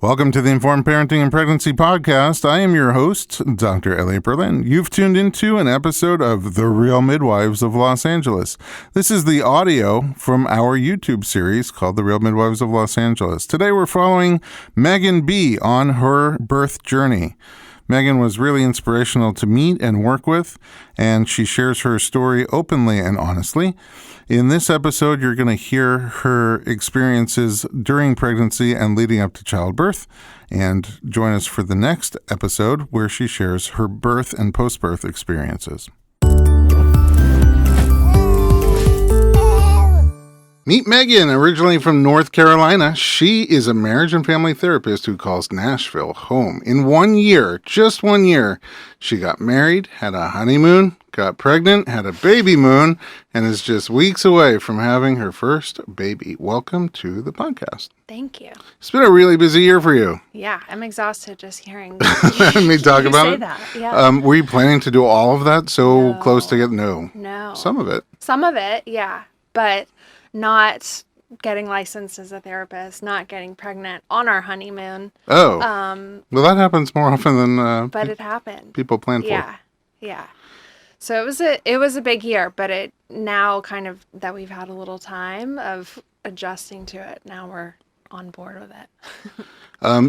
Welcome to the Informed Parenting and Pregnancy Podcast. I am your host, Dr. Elliot Berlin. You've tuned into an episode of The Real Midwives of Los Angeles. This is the audio from our YouTube series called The Real Midwives of Los Angeles. Today we're following Megan B. on her birth journey. Megan was really inspirational to meet and work with, and she shares her story openly and honestly. In this episode, you're going to hear her experiences during pregnancy and leading up to childbirth, and join us for the next episode where she shares her birth and post-birth experiences. Meet Megan, originally from North Carolina. She is a marriage and family therapist who calls Nashville home. In 1 year, just 1 year, she got married, had a honeymoon, got pregnant, had a baby moon, and is just weeks away from having her first baby. Welcome to the podcast. Thank you. It's been a really busy year for you. Yeah, I'm exhausted just hearing me talk about it. That. Yeah. Were you planning to do all of that so close to get? No. Some of it. Some of it, yeah. But not getting licensed as a therapist, not getting pregnant on our honeymoon. Oh. Well, that happens more often than but it happened. People plan for. Yeah. So it was a big year, but it now kind of that we've had a little time of adjusting to it. Now we're on board with it.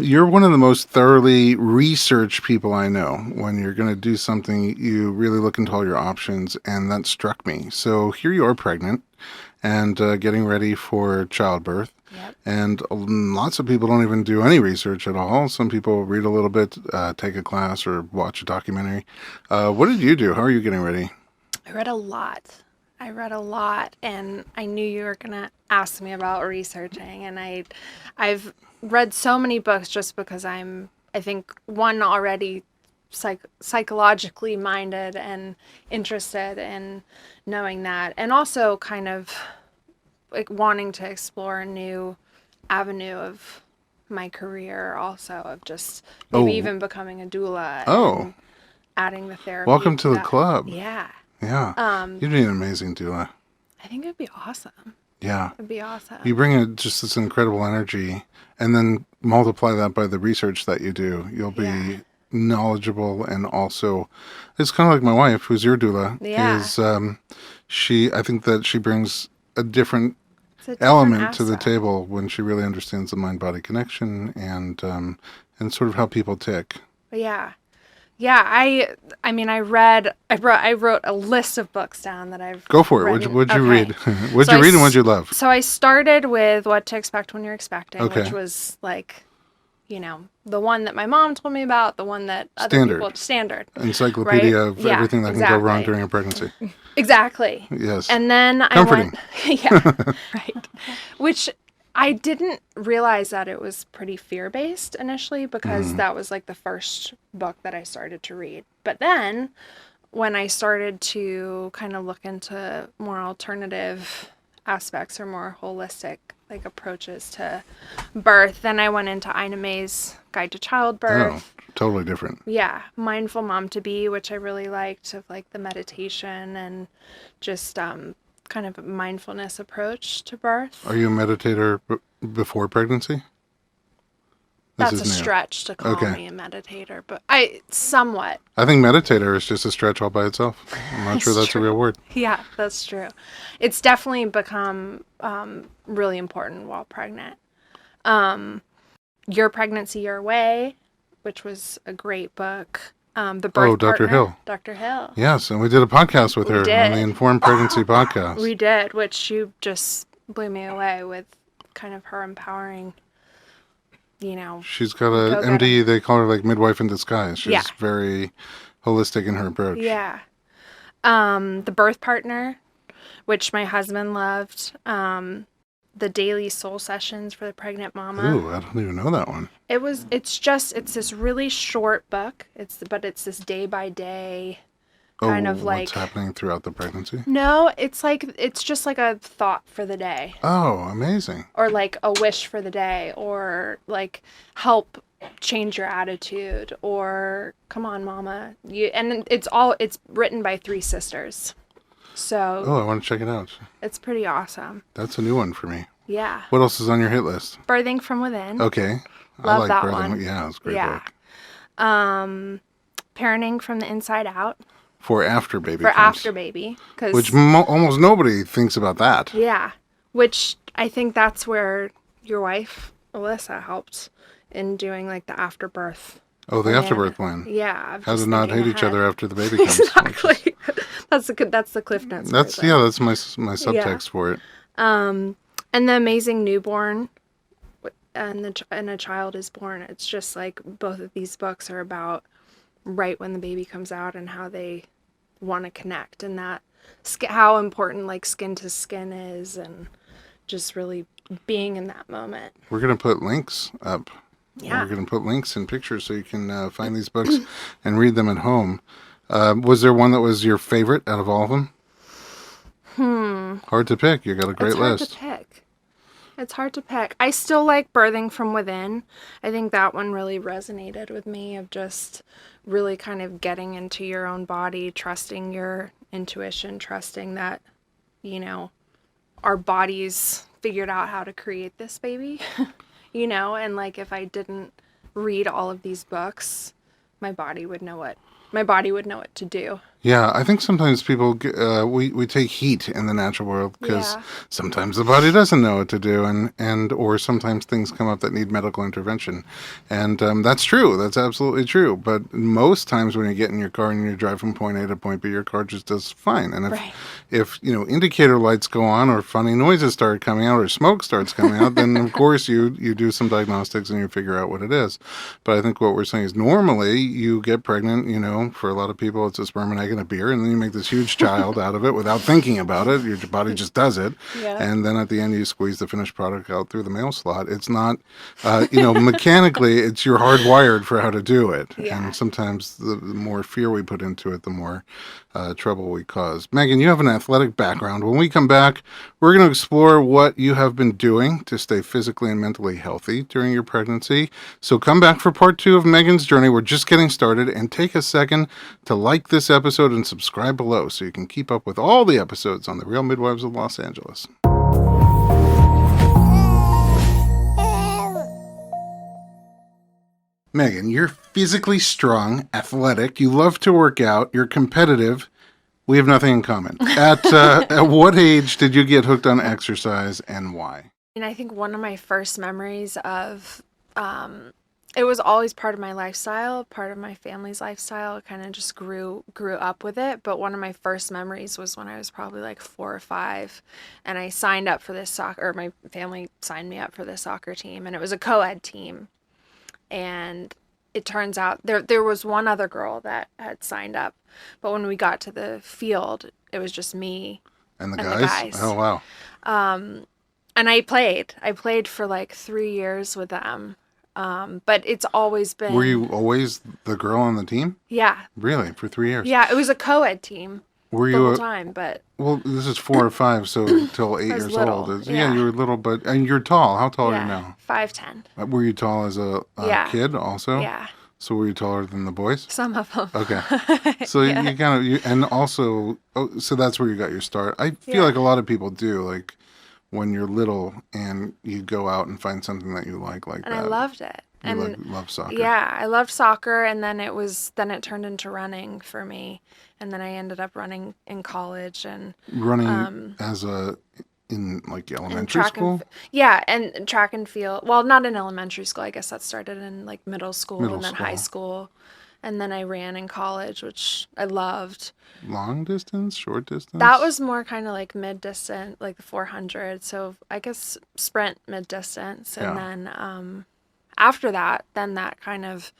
You're one of the most thoroughly researched people I know. When you're going to do something, you really look into all your options, and that struck me. So here you are pregnant and getting ready for childbirth. Yep. And lots of people don't even do any research at all. Some people read a little bit, take a class, or watch a documentary. What did you do? How are you getting ready? I read a lot, and I knew you were going to ask me about researching. And I've read so many books just because I think, one, already psychologically minded and interested in knowing that, and also kind of like wanting to explore a new avenue of my career, also of just maybe even becoming a doula. And adding the therapy. Welcome to the club. Yeah. You'd be an amazing doula. I think it'd be awesome. Yeah. It'd be awesome. You bring just this incredible energy, and then multiply that by the research that you do. You'll be knowledgeable, and also it's kind of like my wife, who's your doula. I think that she brings a different element to the table when she really understands the mind-body connection and sort of how people tick. Yeah. I mean, I wrote a list of books down that I've Go for it. What'd you read? What'd you read and what'd you love? So I started with What to Expect When You're Expecting, which was like, the one that my mom told me about, the one that other people... Standard. Encyclopedia of everything that can go wrong during a pregnancy. Exactly. Yes. And then Comforting. Right. Which I didn't realize that it was pretty fear-based initially, because that was like the first book that I started to read. But then when I started to kind of look into more alternative aspects or more holistic approaches to birth, then I went into Ina May's Guide to Childbirth. Oh, totally different. Yeah. Mindful Mom to Be, which I really liked, of the meditation and just kind of a mindfulness approach to birth. Are you a meditator before pregnancy? That's a stretch to call me a meditator, but somewhat. I think meditator is just a stretch all by itself. I'm not sure that's a real word. Yeah, that's true. It's definitely become really important while pregnant. Your Pregnancy Your Way, which was a great book. The Birth Dr. Partner, Hill. Dr. Hill. Yes, and we did a podcast with her on the Informed Pregnancy Podcast. We did, which you just blew me away with kind of her empowering, She's got a MD, they call her midwife in disguise. She's very holistic in her approach. Yeah. The Birth Partner, which my husband loved. The Daily Soul Sessions for the Pregnant Mama. Ooh, I don't even know that one. It's this really short book. It's this day by day kind of what's happening throughout the pregnancy? No, it's just like a thought for the day. Oh, amazing. Or a wish for the day, or help change your attitude, or come on, mama. And it's written by 3 sisters. So I want to check it out. It's pretty awesome. That's a new one for me. Yeah. What else is on your hit list? Birthing from Within. Okay. I Love like that Birthing. one. Yeah, it's a great Yeah. book. Parenting from the Inside Out For after baby for comes. after baby. Which Because, almost nobody thinks about that. yeah, which I think that's where your wife, Alyssa, helped in doing like the afterbirth. Oh, the plan. afterbirth plan. Yeah. Of How to just not thinking hate each ahead. other after the baby comes. Exactly. That's the Cliff Notes That's version. that's my subtext for it. And the Amazing Newborn and a child is born. It's just like both of these books are about right when the baby comes out and how they want to connect, and that how important like skin to skin is, and just really being in that moment. We're going to put links up. Yeah. We're going to put links and pictures so you can find these books and read them at home. Was there one that was your favorite out of all of them? Hard to pick. You got a great list. It's hard to pick. I still like Birthing from Within. I think that one really resonated with me, of just really kind of getting into your own body, trusting your intuition, trusting that, our bodies figured out how to create this baby, and like if I didn't read all of these books, my body would know what to do. Yeah, I think sometimes people we take heat in the natural world because sometimes the body doesn't know what to do, and or sometimes things come up that need medical intervention, and that's true. That's absolutely true. But most times when you get in your car and you drive from point A to point B, your car just does fine. And if indicator lights go on, or funny noises start coming out, or smoke starts coming out, then of course you do some diagnostics and you figure out what it is. But I think what we're saying is normally you get pregnant. For a lot of people, it's a sperm and egg and a beer, and then you make this huge child out of it without thinking about it. Your body just does it, and then at the end you squeeze the finished product out through the mail slot. It's not, mechanically, you're hardwired for how to do it, and sometimes the more fear we put into it, the more trouble we cause. Megan, you have an athletic background. When we come back, we're going to explore what you have been doing to stay physically and mentally healthy during your pregnancy. So come back for part 2 of Megan's journey. We're just getting started, and take a second to like this episode and subscribe below so you can keep up with all the episodes on the Real Midwives of Los Angeles. Megan, you're physically strong, athletic, you love to work out, you're competitive. We have nothing in common. At what age did you get hooked on exercise, and why? And I think one of my first memories of, it was always part of my lifestyle, part of my family's lifestyle. It kind of just grew up with it. But one of my first memories was when I was probably like 4 or 5, and I signed up for this my family signed me up for this soccer team, and it was a co-ed team. And it turns out there was one other girl that had signed up, but when we got to the field, it was just me and the guys. Oh, wow. And I played for like 3 years with them. But it's always been... Were you always the girl on the team? Yeah. Really? For 3 years? Yeah, it was a co-ed team. Were the you whole time, but... Well, this is 4 or 5, so till 8 years little, old. yeah. You were little, and you're tall. How tall are you now? 5'10". Were you tall as a kid also? Yeah. So were you taller than the boys? Some of them. Okay. So you and also, so that's where you got your start. I feel like a lot of people do, like when you're little and you go out and find something that you like that. And I loved it. You love soccer. Yeah, I loved soccer, and then it turned into running for me, and then I ended up running in college and running in like elementary school. And track and field. Well, not in elementary school. I guess that started in like middle school and then high school, and then I ran in college, which I loved. Long distance, short distance? That was more kind of like mid-distance, like the 400. So I guess sprint mid-distance, and then after that, that kind of,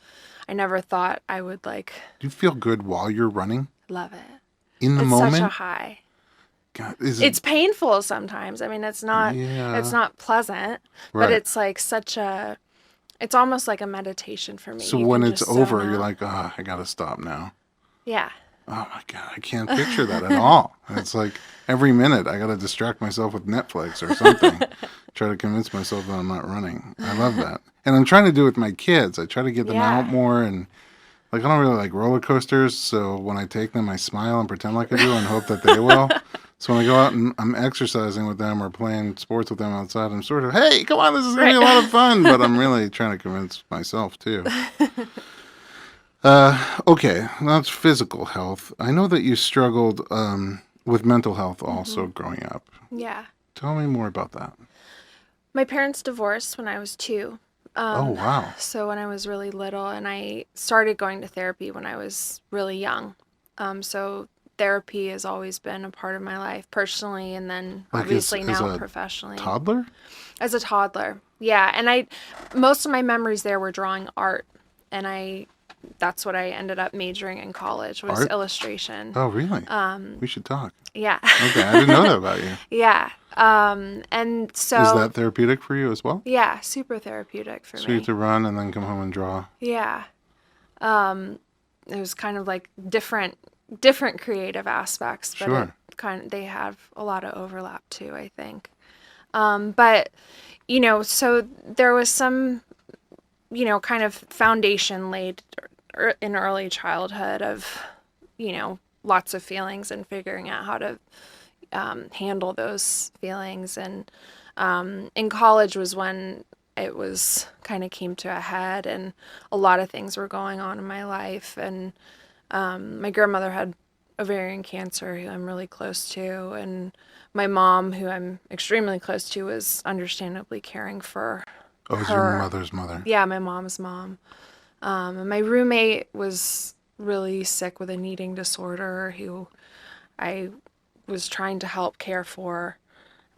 I never thought I would like... Do you feel good while you're running? Love it. In the moment? It's such a high. God, it's painful sometimes. I mean, it's not pleasant, but it's like it's almost like a meditation for me. So when it's over, you're like, I gotta stop now. Yeah. Oh my God, I can't picture that at all. It's like every minute I got to distract myself with Netflix or something. Try to convince myself that I'm not running. I love that. And I'm trying to do it with my kids. I try to get them out more, and like I don't really like roller coasters. So when I take them, I smile and pretend like I do and hope that they will. So when I go out and I'm exercising with them or playing sports with them outside, I'm sort of, hey, come on, this is going to be a lot of fun. But I'm really trying to convince myself, too. Okay, that's physical health. I know that you struggled with mental health also growing up. Yeah. Tell me more about that. My parents divorced when I was 2. Oh, wow. So when I was really little, and I started going to therapy when I was really young. So therapy has always been a part of my life personally, and then Like obviously as now a professionally. toddler? As a toddler. Yeah. And most of my memories there were drawing art. And that's what I ended up majoring in college was Art? illustration. Oh, really? We should talk. Yeah. Okay, I didn't know that about you. Yeah. And so. Is that therapeutic for you as well? Yeah, super therapeutic for So you me. have to run and then come home and draw. Yeah. It was kind of like different creative aspects, but Sure. they have a lot of overlap too, I think. But so there was some kind of foundation laid in early childhood of lots of feelings and figuring out how to handle those feelings. And in college was when it was kind of came to a head, and a lot of things were going on in my life. And my grandmother had ovarian cancer, who I'm really close to, and my mom, who I'm extremely close to, was understandably caring for Oh, it was her. your mother's mother. Yeah, my mom's mom. And my roommate was really sick with an eating disorder, who I was trying to help care for.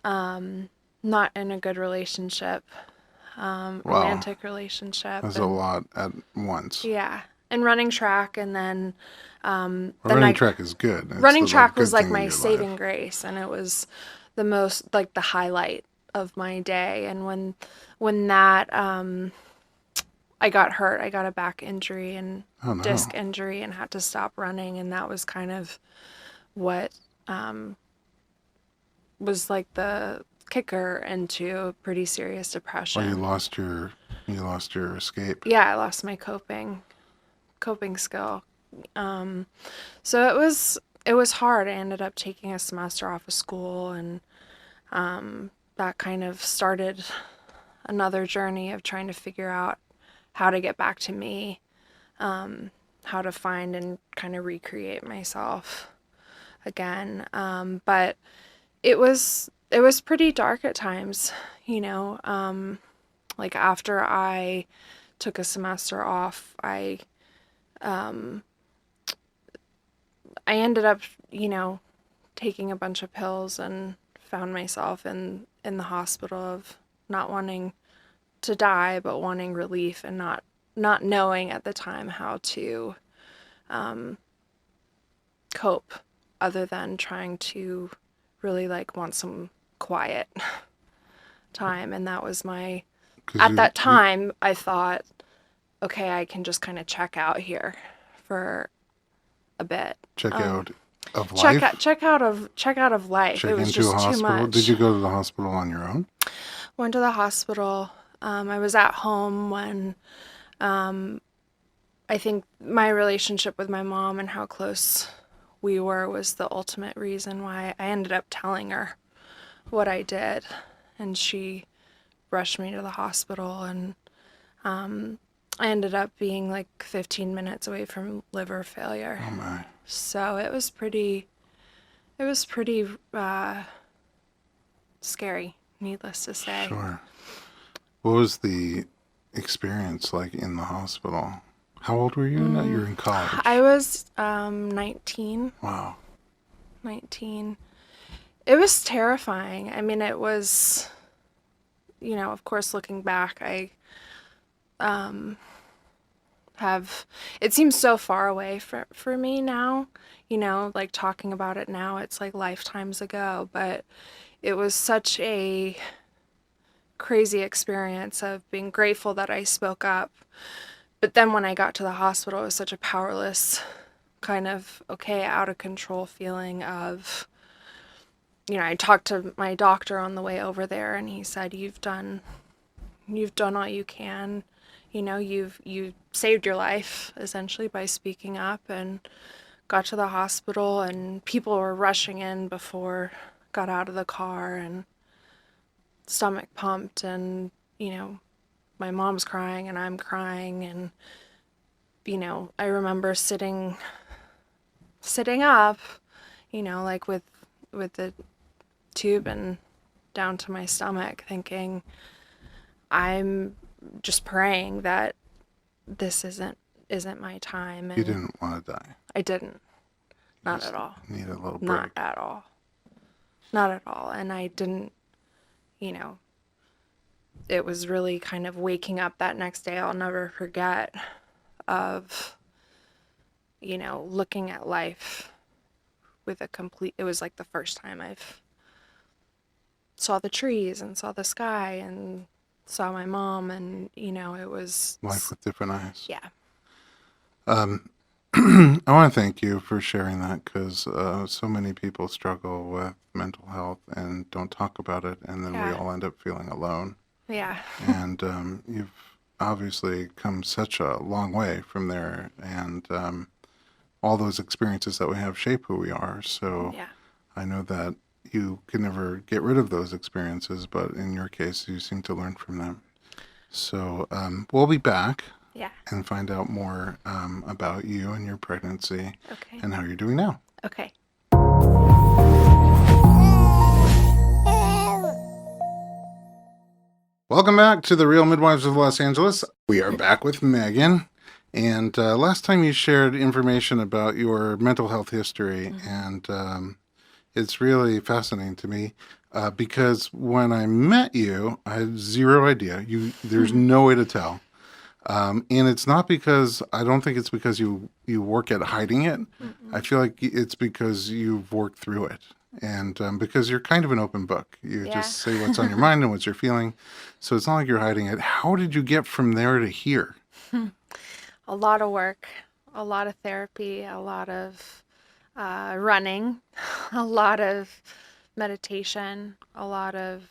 Not in a good relationship, romantic relationship. That's a lot at once. Yeah, and running track, and then Running track is good. It's running the, track good was like thing in my your saving life. grace, and it was the most like the highlight of my day. And when that I got hurt, I got a back injury and Oh, no. disc injury, and had to stop running, and that was kind of what was like the kicker into pretty serious depression. Well, you lost your escape. Yeah, I lost my coping skill. So it was hard. I ended up taking a semester off of school, and that kind of started another journey of trying to figure out how to get back to me, how to find and kind of recreate myself again. But it was pretty dark at times, like after I took a semester off, I ended up, taking a bunch of pills and found myself in the hospital of not wanting to die, but wanting relief, and not knowing at the time how to cope other than trying to really like want some quiet time. And that was that time I thought, okay, I can just kind of check out here for a bit. Check out of life? Check out of life. Check It was into a just too hospital? much. Did you go to the hospital on your own? Went to the hospital. I was at home when I think my relationship with my mom and how close we were was the ultimate reason why I ended up telling her what I did. And she rushed me to the hospital, and I ended up being like 15 minutes away from liver failure. Oh, my. So it was pretty scary, needless to say. Sure. What was the experience like in the hospital? How old were you? No, you were in college. I was 19. Wow. 19. It was terrifying. I mean, it was, of course, looking back, I it seems so far away for me now, like talking about it now, it's like lifetimes ago, but it was such a crazy experience of being grateful that I spoke up. But then when I got to the hospital, it was such a powerless kind of, okay, out of control feeling of, I talked to my doctor on the way over there, and he said, you've done all you can. You saved your life essentially by speaking up and got to the hospital and people were rushing in before got out of the car and stomach pumped and, my mom's crying and I'm crying and, I remember sitting up, like with the tube and down to my stomach thinking I'm just praying that this isn't my time. And you didn't want to die. I didn't. Not at all. Need a little break. Not at all. Not at all. And I didn't, it was really kind of waking up that next day, I'll never forget, of, looking at life with it was like the first time I've saw the trees and saw the sky and saw my mom and, it was... Life with different eyes. Yeah. I want to thank you for sharing that because so many people struggle with mental health and don't talk about it, and then we all end up feeling alone. Yeah. And you've obviously come such a long way from there, and all those experiences that we have shape who we are. So I know that you can never get rid of those experiences, but in your case, you seem to learn from them. So we'll be back. Yeah. And find out more about you and your pregnancy and how you're doing now. Okay. Welcome back to the Real Midwives of Los Angeles. We are back with Megan. And last time you shared information about your mental health history, and it's really fascinating to me because when I met you, I had zero idea. There's no way to tell. And it's not because, I don't think it's because you work at hiding it. I feel like it's because you've worked through it. And because you're kind of an open book. You just say what's on your mind and what you're feeling. So it's not like you're hiding it. How did you get from there to here? A lot of work, a lot of therapy, a lot of running, a lot of meditation, a lot of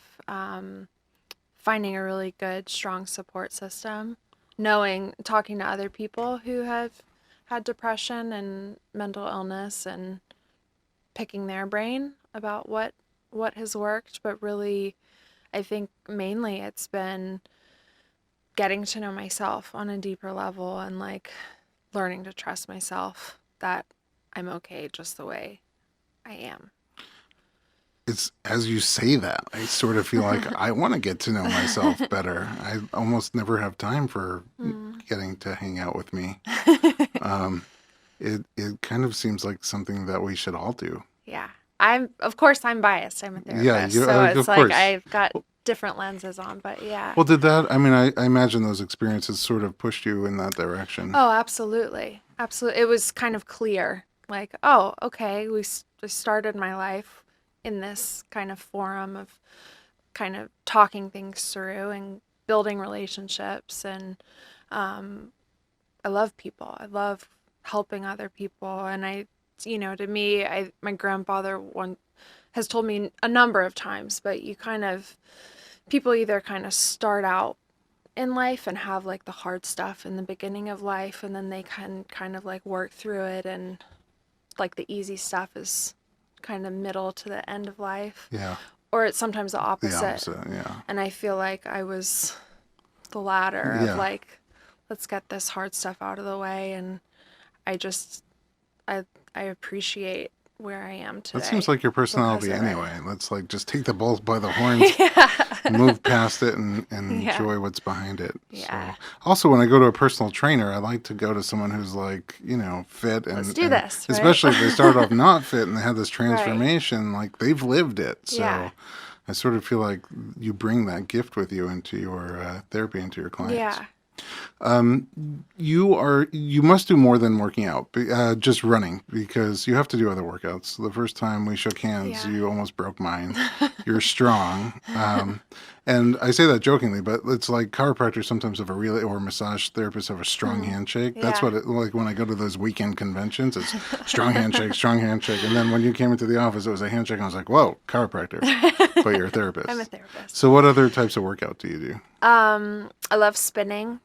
finding a really good, strong support system. Talking to other people who have had depression and mental illness and picking their brain about what has worked. But really, I think mainly it's been getting to know myself on a deeper level and like learning to trust myself that I'm okay just the way I am. It's as you say that, I sort of feel like I want to get to know myself better. I almost never have time for getting to hang out with me. It kind of seems like something that we should all do. Yeah. Of course I'm biased. I'm a therapist. Yeah, so it's of like course. I've got different lenses on, but yeah. Well, did that, I imagine those experiences sort of pushed you in that direction. Oh, absolutely. Absolutely. It was kind of clear. Like, oh, okay, I started my life in this kind of forum of kind of talking things through and building relationships. And I love people. I love helping other people. And to me, my grandfather has told me a number of times, but people either kind of start out in life and have like the hard stuff in the beginning of life, and then they can kind of like work through it, and like the easy stuff is kind of middle to the end of life. Yeah. Or it's sometimes the opposite. The opposite, yeah. And I feel like I was the latter of like, let's get this hard stuff out of the way. And I appreciate where I am today. That seems like your personality anyway. Let's like just take the bull by the horns, move past it, and enjoy what's behind it. Yeah. So, also, when I go to a personal trainer, I like to go to someone who's like, fit. And, let's do this. Right? Especially if they start off not fit and they have this transformation, like they've lived it. So I sort of feel like you bring that gift with you into your therapy, into your clients. Yeah. You must do more than working out, just running, because you have to do other workouts. The first time we shook hands, you almost broke mine. You're strong. And I say that jokingly, but it's like chiropractors sometimes have or massage therapists have a strong handshake. That's what like when I go to those weekend conventions, it's strong handshake, strong handshake. And then when you came into the office, it was a handshake. And I was like, whoa, chiropractor, but you're a therapist. I'm a therapist. So what other types of workout do you do? I love spinning.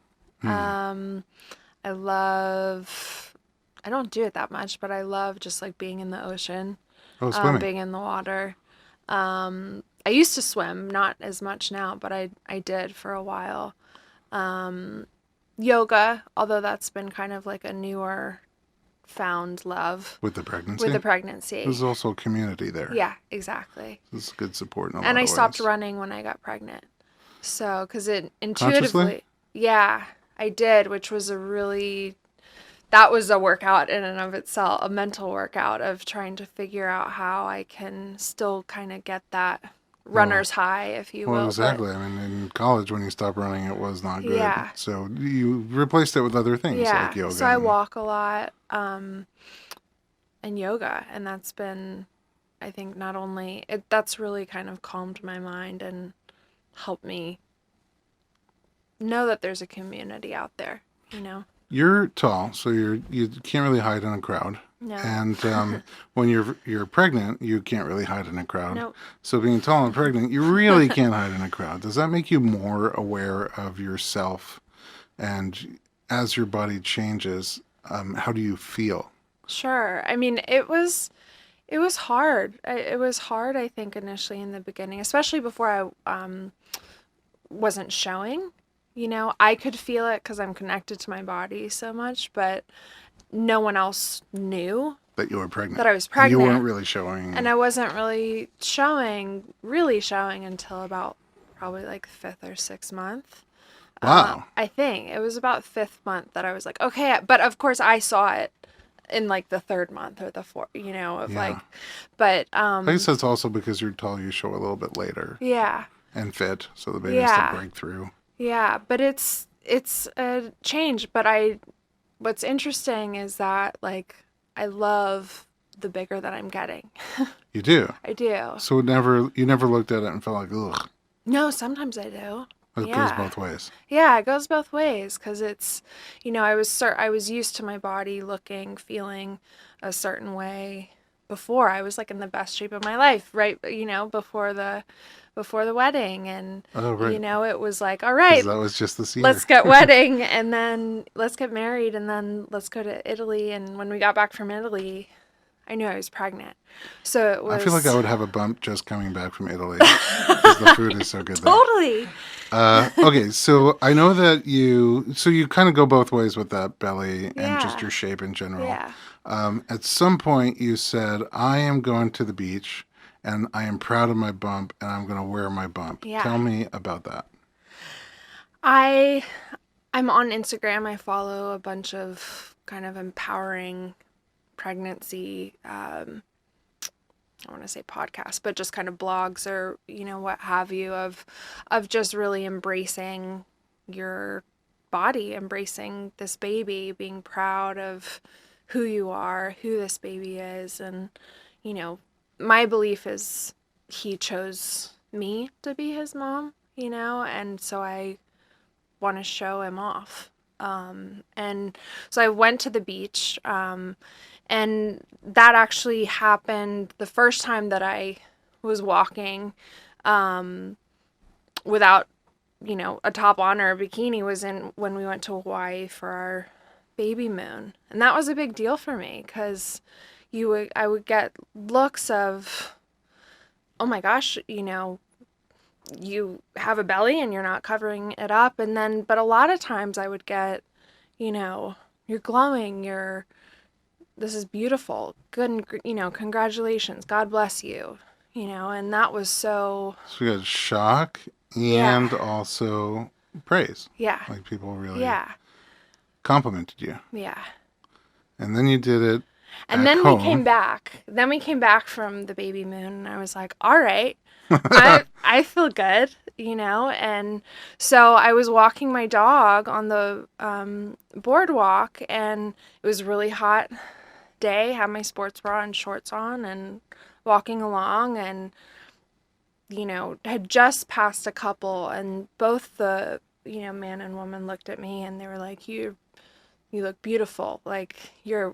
I love I don't do it that much, but I love just like being in the ocean, Oh, swimming. being in the water. I used to swim, not as much now, but I did for a while. Yoga, although that's been kind of like a newer found love With the with the pregnancy? pregnancy. There's also a community there. Yeah, exactly. This is good support in a lot And of I ways. stopped running when I got pregnant. So, because it Consciously? intuitively, yeah, I did, which was that was a workout in and of itself, a mental workout of trying to figure out how I can still kind of get that runner's high, if you Well, will. exactly. I mean, in college, when you stopped running, it was not good. Yeah. So you replaced it with other things like Yeah. yoga. So I walk a lot, and yoga, and that's been, I think, not only that's really kind of calmed my mind and helped me know that there's a community out there, you know. You're tall, so you can't really hide in a crowd. No. And when you're pregnant, you can't really hide in a crowd. Nope. So being tall and pregnant, you really can't hide in a crowd. Does that make you more aware of yourself? And as your body changes, how do you feel? Sure. I mean, it was hard. It was hard, I think, initially in the beginning, especially before I wasn't showing. You know, I could feel it because I'm connected to my body so much, but no one else knew That you were pregnant. that I was And pregnant. you weren't really showing. And I wasn't really showing until about probably like 5th or 6th month. Wow. I think it was about 5th month that I was like, okay, but of course I saw it in like the 3rd month or the 4th, you know, of like, but I guess that's also because you're tall, you show a little bit later yeah, and fit, so the baby has Yeah. to break through. yeah, but it's a change. But what's interesting is that like I love the bigger that I'm getting. You do. I do. So you never looked at it and felt like, ugh. No, sometimes I do. It goes both ways. Yeah, it goes both ways because it's, you know, I was used to my body looking, feeling a certain way before. I was like in the best shape of my life, right? You know, before the wedding, and Oh, right. you know, it was like, all 'Cause right, that was just this year. let's get wedding, and then let's get married, and then let's go to Italy. And when we got back from Italy, I knew I was pregnant. So it was. I feel like I would have a bump just coming back from Italy because the food is so good there. Totally. Okay, so I know that you kind of go both ways with that belly and just Yeah. your shape in general. Yeah. At some point, you said, I am going to the beach and I am proud of my bump and I'm going to wear my bump. Yeah. Tell me about that. I'm on Instagram. I follow a bunch of kind of empowering pregnancy, I want to say podcasts, but just kind of blogs or, you know, what have you, of just really embracing your body, embracing this baby, being proud of who you are, who this baby is. And, you know, my belief is he chose me to be his mom, you know, and so I want to show him off. And so I went to the beach, and that actually happened the first time that I was walking, without, you know, a top on or a bikini was when we went to Hawaii for our baby moon. And that was a big deal for me because I would get looks of, oh my gosh, you know, you have a belly and you're not covering it up. And then, but a lot of times I would get, you know, you're glowing, this is beautiful, good, you know, congratulations, God bless you, you know, and that was so. So you got shock and also praise. Yeah. Like people really Yeah. complimented you. Yeah. And then you did it. And then home. we came back. Then we came back from the baby moon, and I was like, all right, I feel good, you know? And so I was walking my dog on the boardwalk, and it was a really hot day, had my sports bra and shorts on, and walking along, and, you know, had just passed a couple, and both the, you know, man and woman looked at me, and they were like, you look beautiful. Like,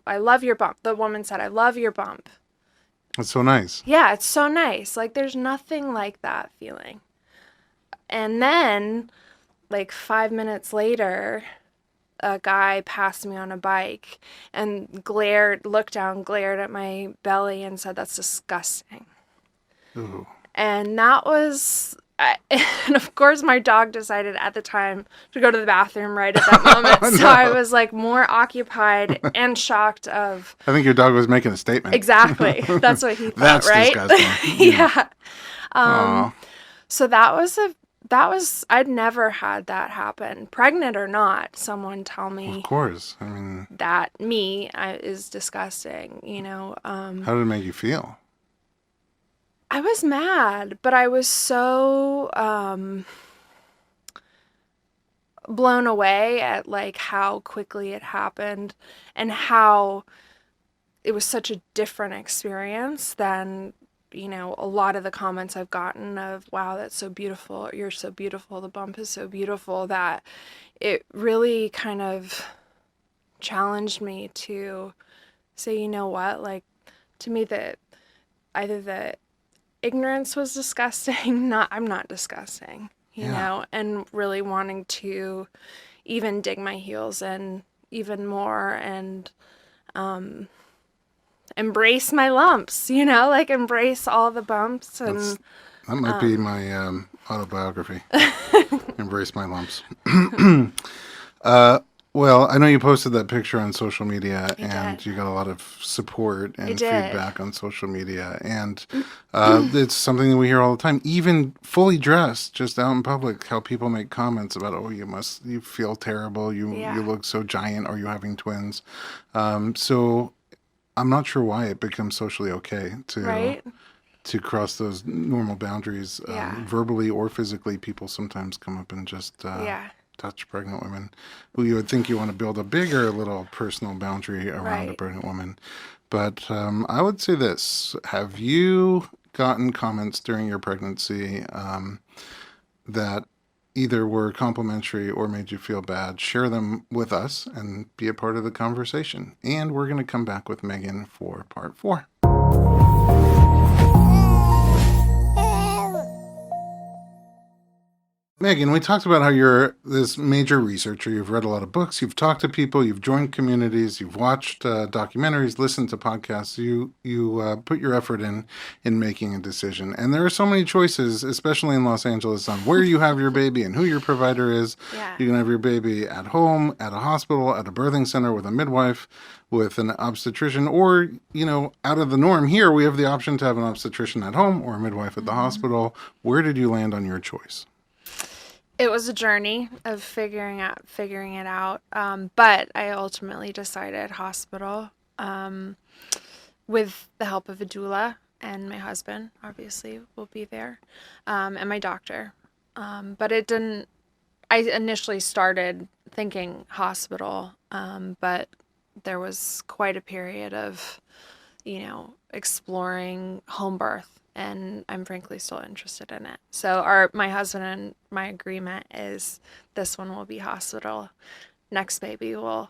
I love your bump. The woman said, I love your bump. That's so nice. Yeah, it's so nice. Like, there's nothing like that feeling. And then, like 5 minutes later, a guy passed me on a bike and looked down, glared at my belly and said, "That's disgusting." Ooh. And that was, and of course my dog decided at the time to go to the bathroom right at that moment. Oh, So no. I was like more occupied and shocked of, I think your dog was making a statement. exactly. That's what he thought, That's right? disgusting. Yeah. Aw. So I'd never had that happen, pregnant or not. Someone tell me Of course. I mean, that is disgusting, you know. how did it make you feel? I was mad, but I was so blown away at like how quickly it happened and how it was such a different experience than, you know, a lot of the comments I've gotten of, "Wow, that's so beautiful. You're so beautiful. The bump is so beautiful," that it really kind of challenged me to say, you know what, like, to me that either the ignorance was disgusting, I'm not disgusting, you know, and really wanting to even dig my heels in even more and embrace my lumps, you know, like embrace all the bumps. And That might be my autobiography. Embrace my lumps. Well, I know you posted that picture on social media, and you got a lot of support and feedback on social media, and it's something that we hear all the time. Even fully dressed, just out in public, how people make comments about, "Oh, you feel terrible. You look so giant. Are you having twins?" So I'm not sure why it becomes socially okay to cross those normal boundaries, verbally or physically. People sometimes come up and just touch pregnant women who you would think you want to build a bigger little personal boundary around a pregnant woman. But I would say this: have you gotten comments during your pregnancy that either were complimentary or made you feel bad? Share them with us and be a part of the conversation. And we're going to come back with Megan for part 4. Megan, we talked about how you're this major researcher. You've read a lot of books. You've talked to people. You've joined communities. You've watched documentaries, listened to podcasts. You put your effort in making a decision. And there are so many choices, especially in Los Angeles, on where you have your baby and who your provider is. Yeah. You can have your baby at home, at a hospital, at a birthing center with a midwife, with an obstetrician, or, you know, out of the norm here, we have the option to have an obstetrician at home or a midwife at the hospital. Where did you land on your choice? It was a journey of figuring it out. But I ultimately decided hospital, with the help of a doula, and my husband obviously will be there, and my doctor. But it didn't, I initially started thinking hospital, but there was quite a period of, you know, exploring home birth. And I'm frankly still interested in it. So my husband and my agreement is this one will be hospital. Next baby will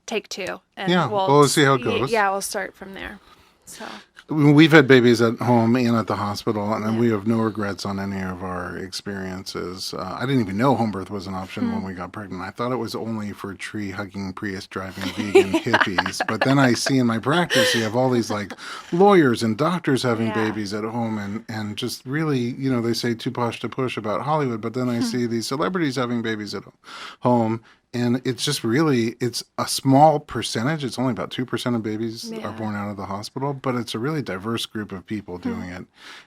take 2. And we'll see how it goes. Yeah, we'll start from there. So we've had babies at home and at the hospital, and we have no regrets on any of our experiences. I didn't even know home birth was an option when we got pregnant. I thought it was only for tree-hugging, Prius-driving vegan hippies. But then I see in my practice, you have all these like lawyers and doctors having babies at home, and just really, you know, they say too posh to push about Hollywood, but then I see these celebrities having babies at home. And it's just really, it's a small percentage. It's only about 2% of babies are born out of the hospital, but it's a really diverse group of people doing it.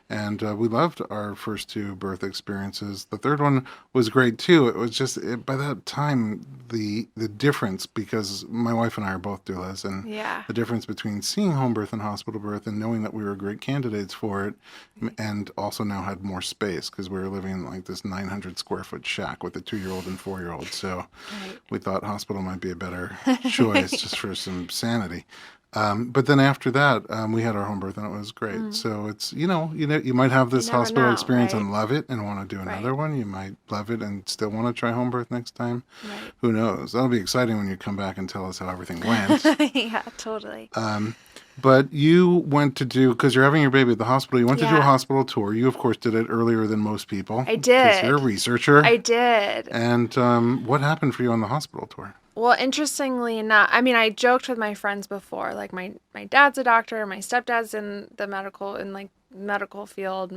And we loved our first 2 birth experiences. The third one was great too. It was just, by that time, the difference, because my wife and I are both doulas, and the difference between seeing home birth and hospital birth and knowing that we were great candidates for it, and also now had more space because we were living in like this 900 square foot shack with a 2-year-old and 4-year-old. So we thought hospital might be a better choice just for some sanity. But then after that, we had our home birth and it was great. So it's, you might have this hospital experience and love it and want to do another one. You might love it and still want to try home birth next time. Who knows? That'll be exciting when you come back and tell us how everything went. Yeah, totally. But you went to do, because you're having your baby at the hospital, you went to do a hospital tour. You, of course, did it earlier than most people. I did. Because you're a researcher. I did. And what happened for you on the hospital tour? Well, interestingly enough, I mean, I joked with my friends before, like my dad's a doctor, my stepdad's in the medical field,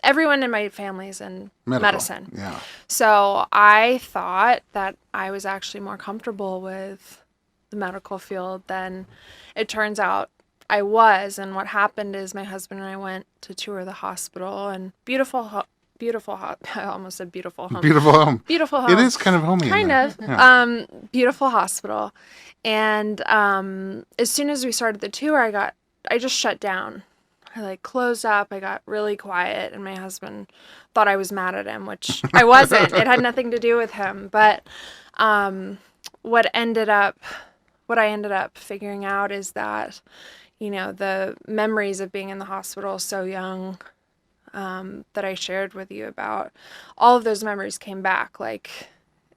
everyone in my family's in Medical. medicine. Yeah. So I thought that I was actually more comfortable with the medical field than it turns out I was. And what happened is my husband and I went to tour the hospital, and I almost said beautiful home. Beautiful home. Beautiful home. It is kind of homey. Kind in of. there. Yeah. Beautiful hospital. And as soon as we started the tour, I just shut down. I like closed up. I got really quiet, and my husband thought I was mad at him, which I wasn't. It had nothing to do with him. But what I ended up figuring out is that, the memories of being in the hospital so young, that I shared with you about, all of those memories came back,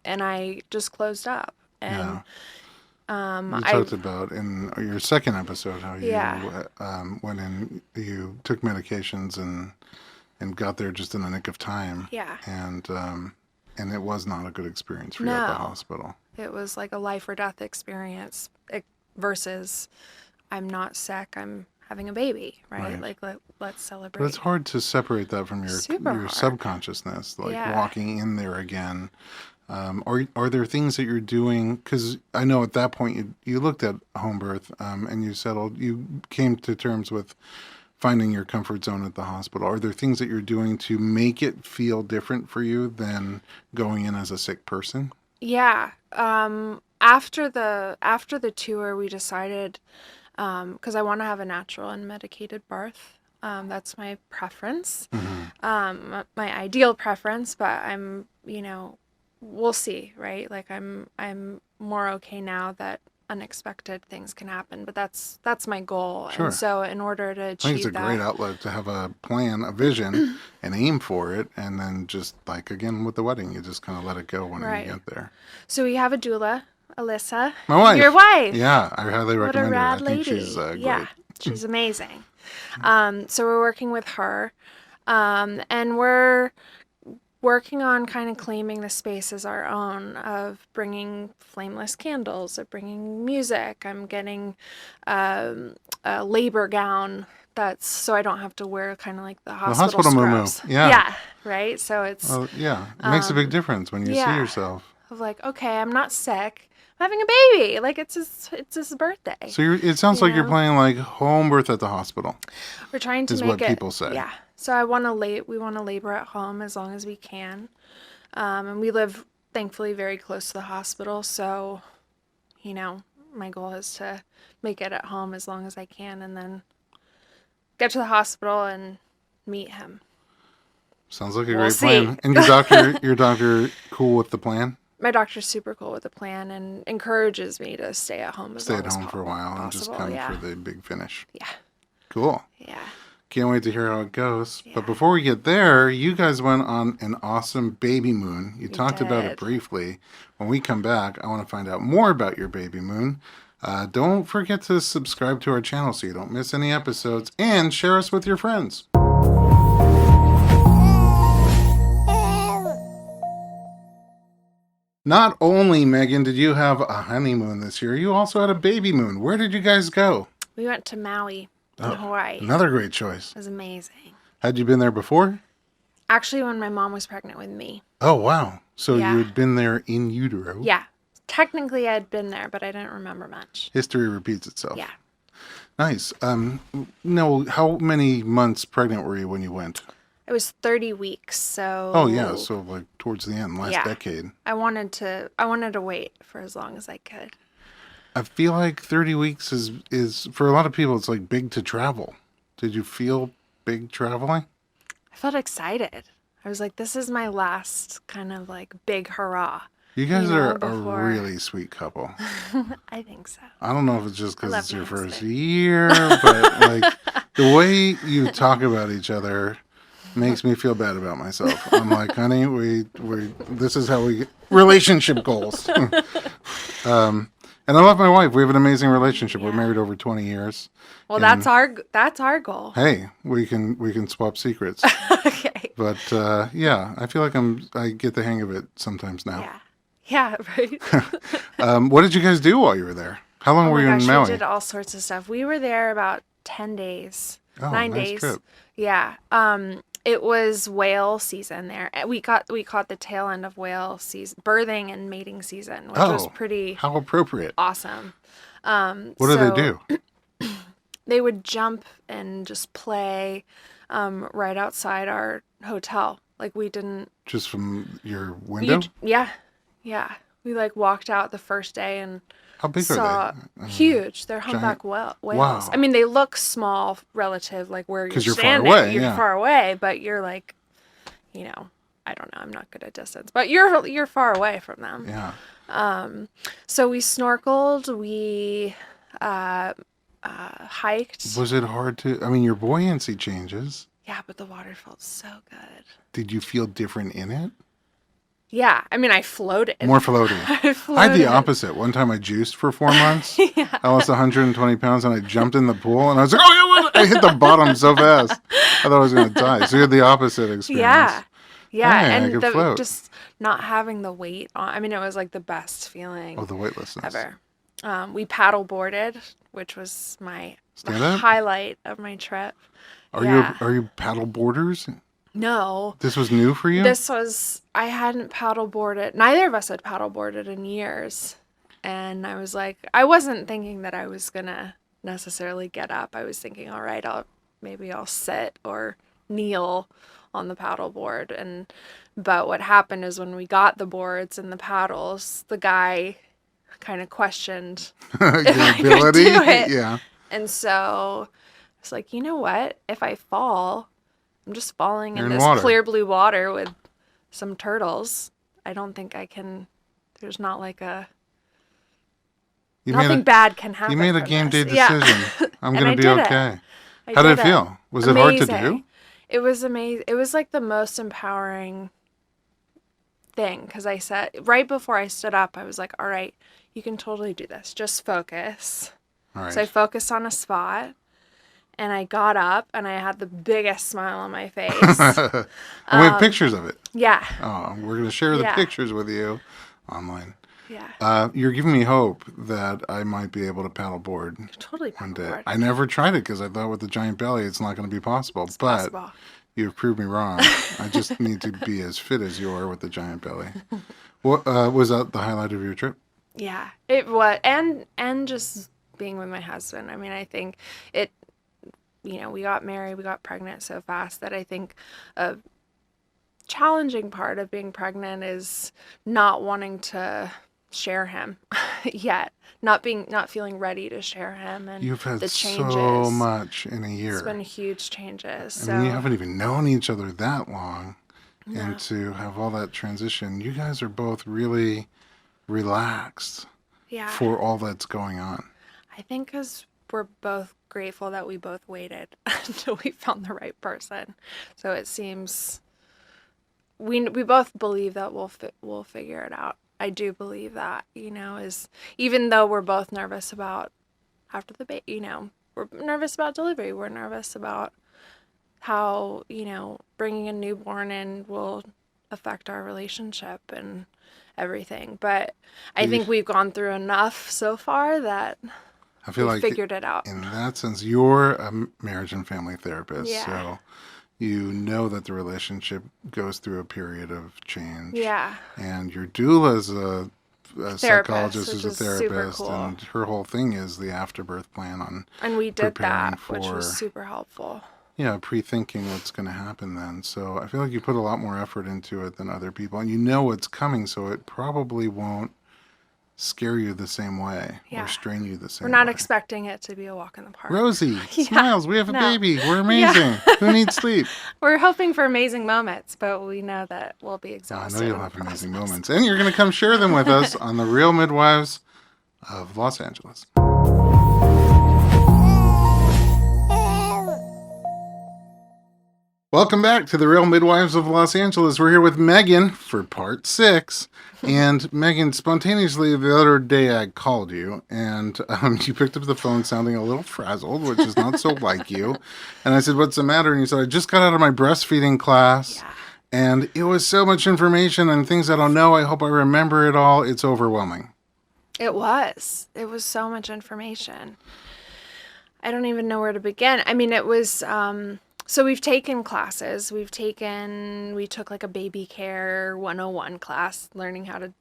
and I just closed up. And you talked about in your second episode how you went in, you took medications and got there just in the nick of time. Yeah. And it was not a good experience for you at the hospital. It was like a life or death experience versus I'm not sick, I'm having a baby, right? Like let's celebrate. But it's hard to separate that from your subconsciousness, walking in there again. Are there things that you're doing? Because I know at that point you looked at home birth and you came to terms with finding your comfort zone at the hospital. Are there things that you're doing to make it feel different for you than going in as a sick person? Yeah. After the tour, we decided, because I want to have a natural and medicated birth. That's my preference, my ideal preference, but I'm, we'll see, right? Like I'm more okay now that unexpected things can happen, but that's my goal. Sure. And so in order to achieve I think it's a great outlet to have a plan, a vision, and aim for it, and then just like again with the wedding, you just kind of let it go when you get there. So we have a doula, Alyssa. My wife. Your wife. Yeah, I highly recommend her. Rad I think lady. she's great. Yeah, she's amazing. So we're working with her, and we're working on kind of claiming the space as our own, of bringing flameless candles, of bringing music. I'm getting a labor gown that's so I don't have to wear kind of like the hospital scrubs. Muumuu. Yeah. Yeah, right? So it's... it makes a big difference when you see yourself. Of like, okay, I'm not sick. I'm having a baby. Like, it's his birthday. So it sounds like you're playing like home birth at the hospital. We're trying to make it... is what people say. Yeah. So we want to labor at home as long as we can. And we live, thankfully, very close to the hospital. So, my goal is to make it at home as long as I can and then get to the hospital and meet him. Sounds like a great plan. And your doctor cool with the plan? My doctor's super cool with the plan and encourages me to stay at home for a while and just come for the big finish. Yeah. Cool. Yeah. Can't wait to hear how it goes. Yeah. But before we get there, you guys went on an awesome baby moon. You talked about it briefly. When we come back, I want to find out more about your baby moon. Don't forget to subscribe to our channel so you don't miss any episodes, and share us with your friends. Not only, Megan, did you have a honeymoon this year, you also had a baby moon. Where did you guys go? We went to Maui in Hawaii. Another great choice. It was amazing. Had you been there before? Actually, when my mom was pregnant with me. Oh, wow. So you had been there in utero? Yeah. Technically, I had been there, but I didn't remember much. History repeats itself. Yeah. Nice. No, how many months pregnant were you when you went? It was 30 weeks, so... Oh, yeah, so like towards the end, last decade. I wanted to wait for as long as I could. I feel like 30 weeks is for a lot of people, it's like big to travel. Did you feel big traveling? I felt excited. I was like, this is my last kind of like big hurrah. You guys are a really sweet couple. I think so. I don't know if it's just because it's your first year, but like the way you talk about each other makes me feel bad about myself. I'm like, honey, we this is how we get relationship goals. And I love my wife. We have an amazing relationship. Yeah. We're married over 20 years. Well, that's our goal. Hey, we can swap secrets. Okay. But I feel like I get the hang of it sometimes now. Yeah. Yeah, right. What did you guys do while you were there? How long Oh were my you in gosh, Maui? we did all sorts of stuff. We were there about 10 days, Oh, nine nice days. trip. Yeah. It was whale season there. We caught the tail end of whale season, birthing and mating season, which was Oh, pretty how appropriate. awesome. What do they So do? they would jump and just play right outside our hotel. Like we didn't. Just from your window? Yeah, yeah. We like walked out the first day and How big are saw they? huge. They're Giant. humpback whales. I Wow. mean, they look small relative, like where you're 'Cause you're far standing. away, You're yeah. far away, but you're like, you know, I don't know. I'm not good at distance, but you're far away from them. Yeah. So we snorkeled. We hiked. Was it hard to? I mean, your buoyancy changes. Yeah, but the water felt so good. Did you feel different in it? Yeah, I mean, I floated. More floating. I I had floated. the opposite. One time I juiced for 4 months. I lost 120 pounds and I jumped in the pool and I was like, oh, yeah, what? I hit the bottom so fast. I thought I was going to die. So you had the opposite experience. Yeah. Yeah, Hey, I and could float. just not having the weight on. I mean, it was like the best feeling Oh, the weightlessness. ever. We paddle boarded, which was the Stand up? highlight of my trip. Are Yeah. you paddle boarders? No, This was new for you? I hadn't paddle boarded. Neither of us had paddle boarded in years. And I was like, I wasn't thinking that I was gonna necessarily get up. I was thinking, all right, maybe I'll sit or kneel on the paddle board. But what happened is when we got the boards and the paddles, the guy kind of questioned Your if I could ability? do it. Yeah. And so I was like, you know what? If I fall, I'm just falling You're in in this water. clear blue water with some turtles. I don't think I can. There's not like You nothing made bad can happen. you made a from game day this. Yeah. decision. I'm And going I to be did it. okay. I How did it did feel? Was it hard to do? Amazing. It was amazing. It was like the most empowering thing because I said right before I stood up, I was like, all right, you can totally do this. Just focus. All right. So I focused on a spot and I got up and I had the biggest smile on my face. And we have pictures of it. Yeah. Oh, we're going to share the Yeah. pictures with you online. Yeah. You're giving me hope that I might be able to paddleboard Totally one day. paddleboard. I never tried it because I thought with the giant belly it's not going to be possible. But Possible. you've proved me wrong. I just need to be as fit as you are with the giant belly. What was that the highlight of your trip? Yeah. It was and just being with my husband. I mean, I think it we got married, we got pregnant so fast that I think a challenging part of being pregnant is not wanting to share him yet. Not feeling ready to share him and You've had the changes. so much in a year. It's been huge changes. I mean, you So haven't even known each other that long. And to have all that transition, you guys are both really relaxed yeah. for all that's going on. I think because we're both grateful that we both waited until we found the right person. So it seems we both believe that we'll figure it out. I do believe that, is even though we're both nervous about after the baby, we're nervous about delivery. We're nervous about how, bringing a newborn in will affect our relationship and everything. But I think we've gone through enough so far that I feel we like figured it out. in that sense, you're a marriage and family therapist. Yeah. So you know that the relationship goes through a period of change. Yeah. And your doula is a psychologist, which who's a is super therapist, cool. and her whole thing is the afterbirth plan on And we did preparing that, which was for- super helpful. pre-thinking what's going to happen then. So I feel like you put a lot more effort into it than other people, and you know what's coming, so it probably won't scare you the same way Yeah. or strain you the same We're not way. expecting it to be a walk in the park. Rosie, smiles, we have a No. baby, we're amazing. Who needs sleep? We're hoping for amazing moments, but we know that we'll be I exhausted. know you'll in have the amazing process. moments, and you're going to come share them with us on the Real Midwives of Los Angeles. Welcome back to the Real Midwives of Los Angeles. We're here with Megan for part 6. And Megan, spontaneously the other day I called you, and you picked up the phone sounding a little frazzled, which is not so like you. And I said, "What's the matter?" And you said, "I just got out of my breastfeeding class, And it was so much information and things I don't know. I hope I remember it all. It's overwhelming. It was. It was so much information. I don't even know where to begin. I mean, it was, so we've taken classes. We took like a baby care 101 class, learning how to,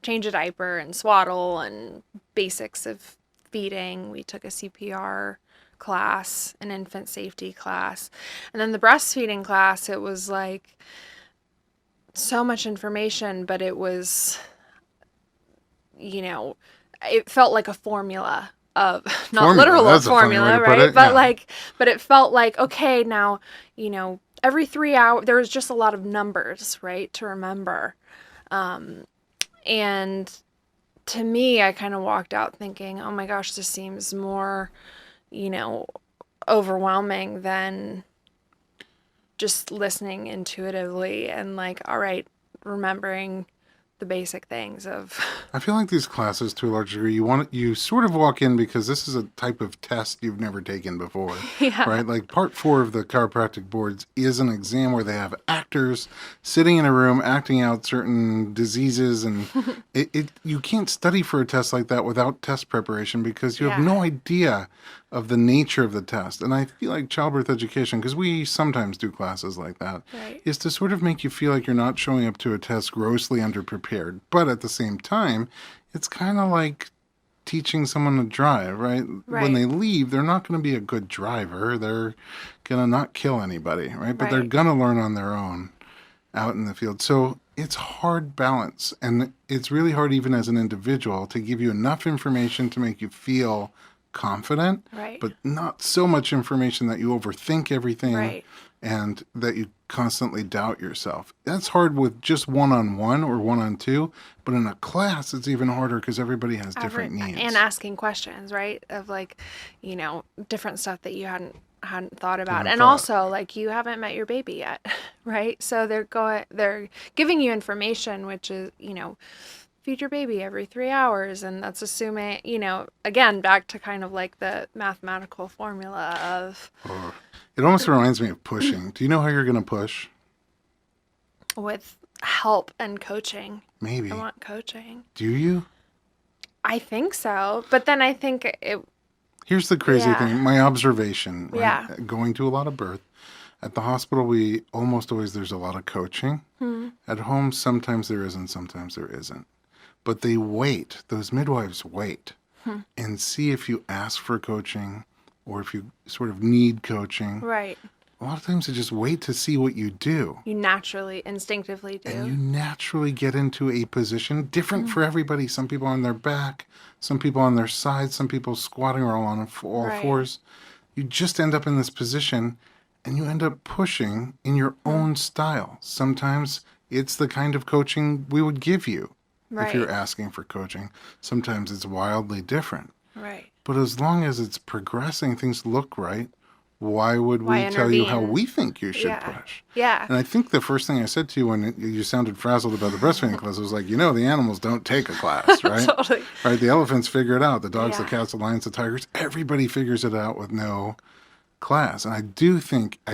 change a diaper and swaddle and basics of feeding. We took a CPR class, an infant safety class. And then the breastfeeding class, it was like so much information, but it was, it felt like a formula of not literal formula, right? But it felt like, okay, now, every 3 hours, there was just a lot of numbers, right, to remember. And to me, I kind of walked out thinking, oh my gosh, this seems more, overwhelming than just listening intuitively and like, all right, remembering the basic things of. I feel like these classes, to a large degree, you sort of walk in because this is a type of test you've never taken before, right? Like part 4 of the chiropractic boards is an exam where they have actors sitting in a room acting out certain diseases, and you can't study for a test like that without test preparation because you have no idea of the nature of the test. And I feel like childbirth education, because we sometimes do classes like that, is to sort of make you feel like you're not showing up to a test grossly underprepared. But at the same time, it's kind of like teaching someone to drive, right? When they leave, they're not going to be a good driver. They're going to not kill anybody, right? But they're going to learn on their own out in the field. So it's hard balance. And it's really hard even as an individual to give you enough information to make you feel confident, but not so much information that you overthink everything and that you constantly doubt yourself. That's hard with just one-on-one or one-on-two, but in a class it's even harder because everybody has different needs. And asking questions, right? Of like, different stuff that you hadn't thought about. And also, like, you haven't met your baby yet, right? So they're giving you information, which is, feed your baby every 3 hours, and that's assuming, again, back to kind of like the mathematical formula of. It almost reminds me of pushing. Do you know how you're going to push? With help and coaching. Maybe. I want coaching. Do you? I think so, but then I think it. Here's the crazy thing. My observation, right? Going to a lot of birth. At the hospital, we almost always, there's a lot of coaching. At home, sometimes there is and sometimes there isn't. But they wait. Those midwives wait and see if you ask for coaching or if you sort of need coaching. Right. A lot of times they just wait to see what you do. You naturally, instinctively do. And you naturally get into a position different for everybody. Some people on their back, some people on their side, some people squatting or on all fours. You just end up in this position and you end up pushing in your own style. Sometimes it's the kind of coaching we would give you if you're asking for coaching. Sometimes it's wildly different. Right. But as long as it's progressing, things look right, why would we tell you how we think you should push? Yeah. And I think the first thing I said to you when you sounded frazzled about the breastfeeding class was like, the animals don't take a class, right? Totally. Right, the elephants figure it out. The dogs, the cats, the lions, the tigers, everybody figures it out with no class. And I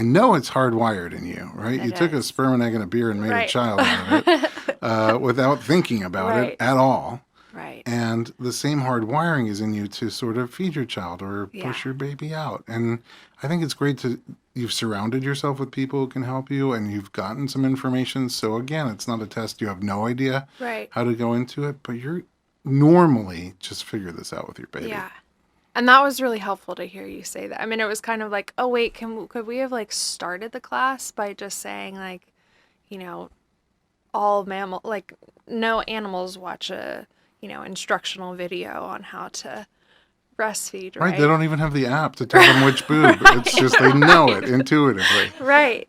know it's hardwired in you, right? You took a sperm and egg and a beer and made a child out of it without thinking about it at all. Right. And the same hardwiring is in you to sort of feed your child or push your baby out. And I think it's great you've surrounded yourself with people who can help you and you've gotten some information. So again, it's not a test. You have no idea how to go into it, but you're normally just figure this out with your baby. Yeah. And that was really helpful to hear you say that. I mean, it was kind of like, oh, wait, could we have like started the class by just saying like, all mammal, like no animals watch a, instructional video on how to breastfeed, right? Right. They don't even have the app to tell them which boob. It's just they know it intuitively. Right.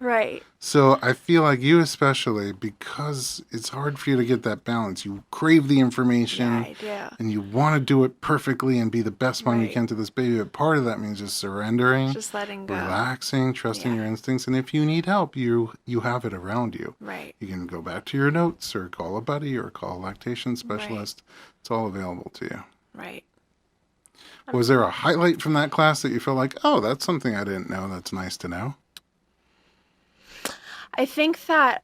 Right. So I feel like you especially, because it's hard for you to get that balance. You crave the information and you want to do it perfectly and be the best mom you can to this baby. But part of that means just surrendering, just letting go, relaxing, trusting your instincts. And if you need help, you have it around you. Right. You can go back to your notes or call a buddy or call a lactation specialist. It's all available to you. Right. Was there a highlight from that class that you felt like, oh, that's something I didn't know. That's nice to know? I think that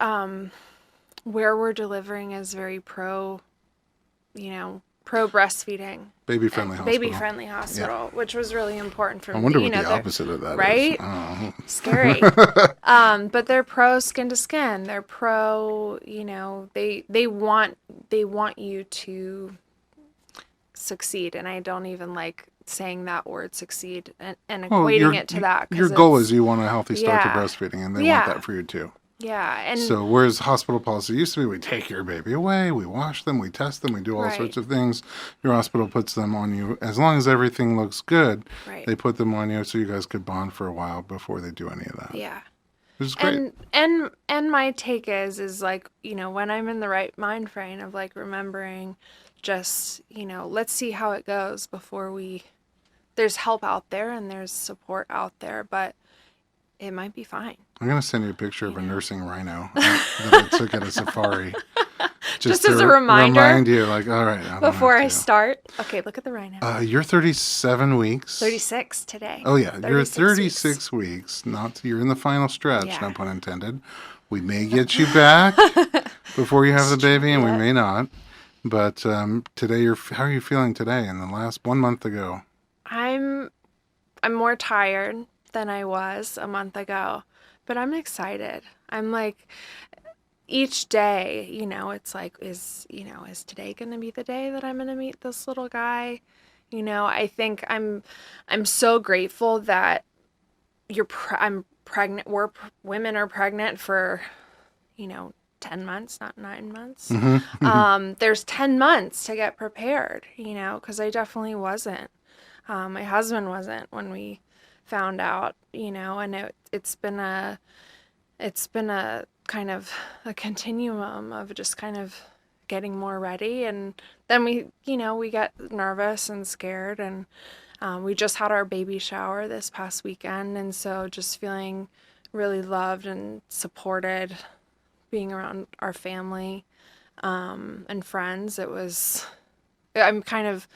where we're delivering is very pro breastfeeding. Baby-friendly hospital. Baby-friendly hospital, which was really important for I me. wonder what the opposite of that is. Right? Oh. Scary. But they're pro skin to skin. They're pro, they want you to succeed. And I don't even like saying that word succeed and equating it to that. Your goal is you want a healthy start to breastfeeding, and they want that for you too. Yeah. And so whereas hospital policy used to be, we take your baby away, we wash them, we test them, we do all sorts of things. Your hospital puts them on you. As long as everything looks good, they put them on you so you guys could bond for a while before they do any of that. Yeah. Which is great. And my take is like, when I'm in the right mind frame of like remembering just, let's see how it goes before there's help out there and there's support out there, but it might be fine. I'm going to send you a picture of a nursing rhino that I took at a safari. Just as a reminder. Remind you, like, all right. Before I start. Okay, look at the rhino. You're 37 weeks. 36 today. Oh, yeah. You're 36 weeks. You're in the final stretch, no pun intended. We may get you back before you have the baby, and we may not. But today, how are you feeling today and the last 1 month ago? I'm more tired than I was a month ago, but I'm excited. I'm like, each day, it's like, is today going to be the day that I'm going to meet this little guy? I think I'm so grateful that I'm pregnant. Women are pregnant for, 10 months, not 9 months. Mm-hmm. There's 10 months to get prepared, because I definitely wasn't. My husband wasn't when we found out, and it's been a kind of a continuum of just kind of getting more ready. And then we got nervous and scared, and we just had our baby shower this past weekend. And so just feeling really loved and supported, being around our family and friends. I'm kind of,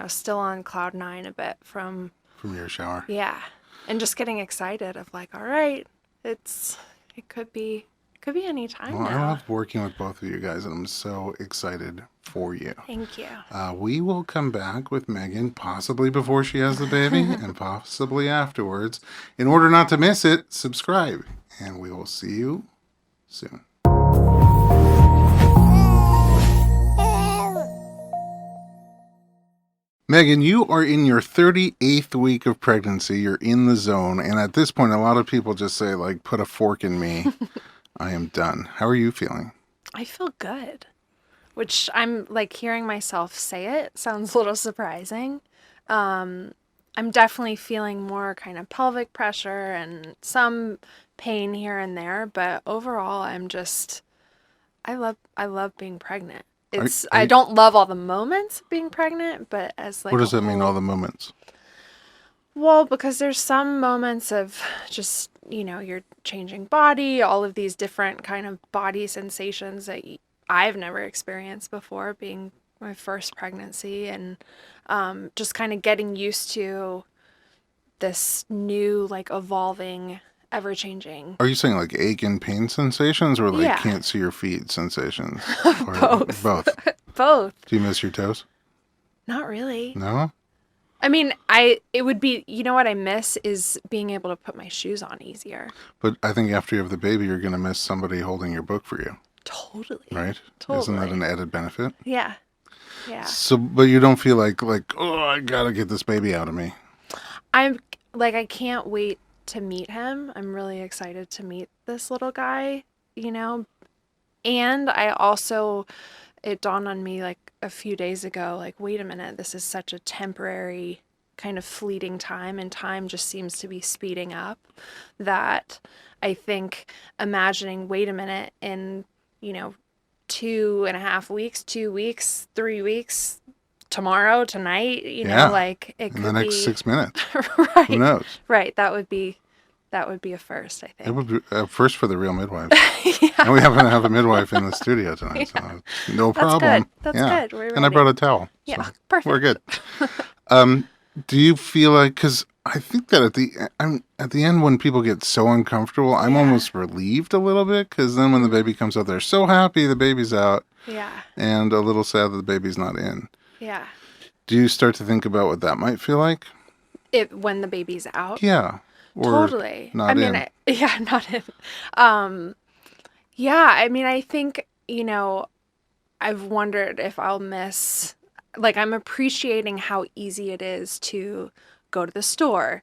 still on cloud 9 a bit from your shower. Yeah. And just getting excited of like, all right, it could be any time now. I love working with both of you guys, and I'm so excited for you. Thank you. We will come back with Megan possibly before she has the baby and possibly afterwards. In order not to miss it, subscribe, and we will see you soon. Megan, you are in your 38th week of pregnancy. You're in the zone. And at this point, a lot of people just say, like, put a fork in me. I am done. How are you feeling? I feel good, which I'm like hearing myself say it sounds a little surprising. I'm definitely feeling more kind of pelvic pressure and some pain here and there. But overall, I love being pregnant. I don't love all the moments of being pregnant, but as like what does that mean, all the moments? Well, because there's some moments of just, you're changing body, all of these different kind of body sensations that I've never experienced before, being my first pregnancy, and just kind of getting used to this new, like, evolving, ever-changing. Are you saying like ache and pain sensations, or like can't see your feet sensations? Or Both. Both. Do you miss your toes? Not really. No? I mean, it would be, what I miss is being able to put my shoes on easier. But I think after you have the baby, you're going to miss somebody holding your book for you. Totally. Right? Totally. Isn't that an added benefit? Yeah. Yeah. So, but you don't feel like, oh, I got to get this baby out of me. I'm like, I can't wait to meet him. I'm really excited to meet this little guy, and I also, it dawned on me like a few days ago, like, wait a minute, this is such a temporary kind of fleeting time, and time just seems to be speeding up, that I think imagining, wait a minute, in, 2.5 weeks, 2 weeks, 3 weeks, tomorrow, tonight, like it could be. In the next 6 minutes. Right. Who knows? Right. That would be a first, I think. It would be a first for the Real Midwives. Yeah. And we happen to have a midwife in the studio tonight, so no problem. That's good. We're ready. And I brought a towel. Yeah, so perfect. We're good. Do you feel like, because I think that at the end when people get so uncomfortable, I'm almost relieved a little bit, because then when the baby comes out, they're so happy the baby's out. Yeah. And a little sad that the baby's not in. Yeah. Do you start to think about what that might feel like? When the baby's out? Yeah. Or totally. not in. Not in. Yeah, I mean, I think, I've wondered if I'll miss, like, I'm appreciating how easy it is to go to the store,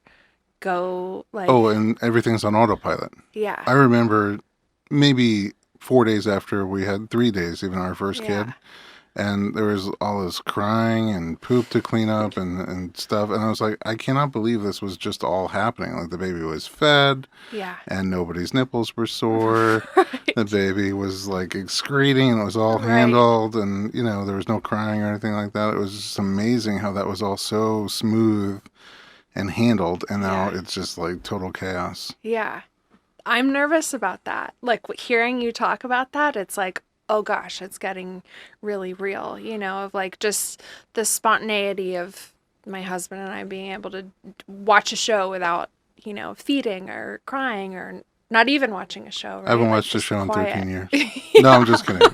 go, like... Oh, and everything's on autopilot. Yeah. I remember maybe 4 days after we had 3 days, even our first kid, and there was all this crying and poop to clean up and stuff, and I was like, I cannot believe this was just all happening. Like, the baby was fed, and nobody's nipples were sore. Right. The baby was like excreting, and it was all handled, and there was no crying or anything like that. It was just amazing how that was all so smooth and handled, and now it's just like total chaos. Yeah. I'm nervous about that. Like, hearing you talk about that, it's like, oh gosh, it's getting really real, of like just the spontaneity of my husband and I being able to watch a show without, feeding or crying or not even watching a show. Right? I haven't watched a show in 13 years. No, I'm just kidding.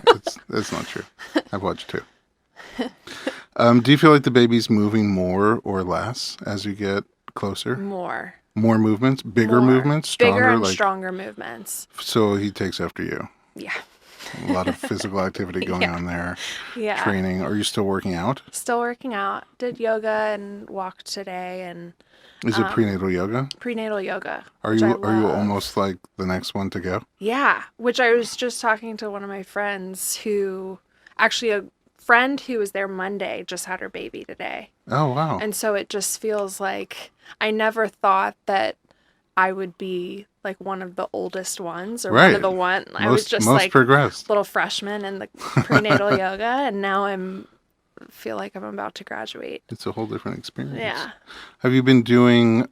It's not true. I've watched 2. Do you feel like the baby's moving more or less as you get closer? More movements? Bigger movements? Stronger? Bigger and stronger movements. So he takes after you? Yeah. A lot of physical activity going on there. Yeah. Training. Are you still working out? Still working out. Did yoga and walked today. And is it prenatal yoga? Prenatal yoga. Are you almost like the next one to go? Yeah. Which I was just talking to one of my friends who, actually a friend who was there Monday, just had her baby today. Oh, wow. And so it just feels like I never thought that I would be like one of the oldest ones or one of the one. I was just like progressed. Little freshman in the prenatal yoga, and now feel like I'm about to graduate. It's a whole different experience. Yeah. Have you been doing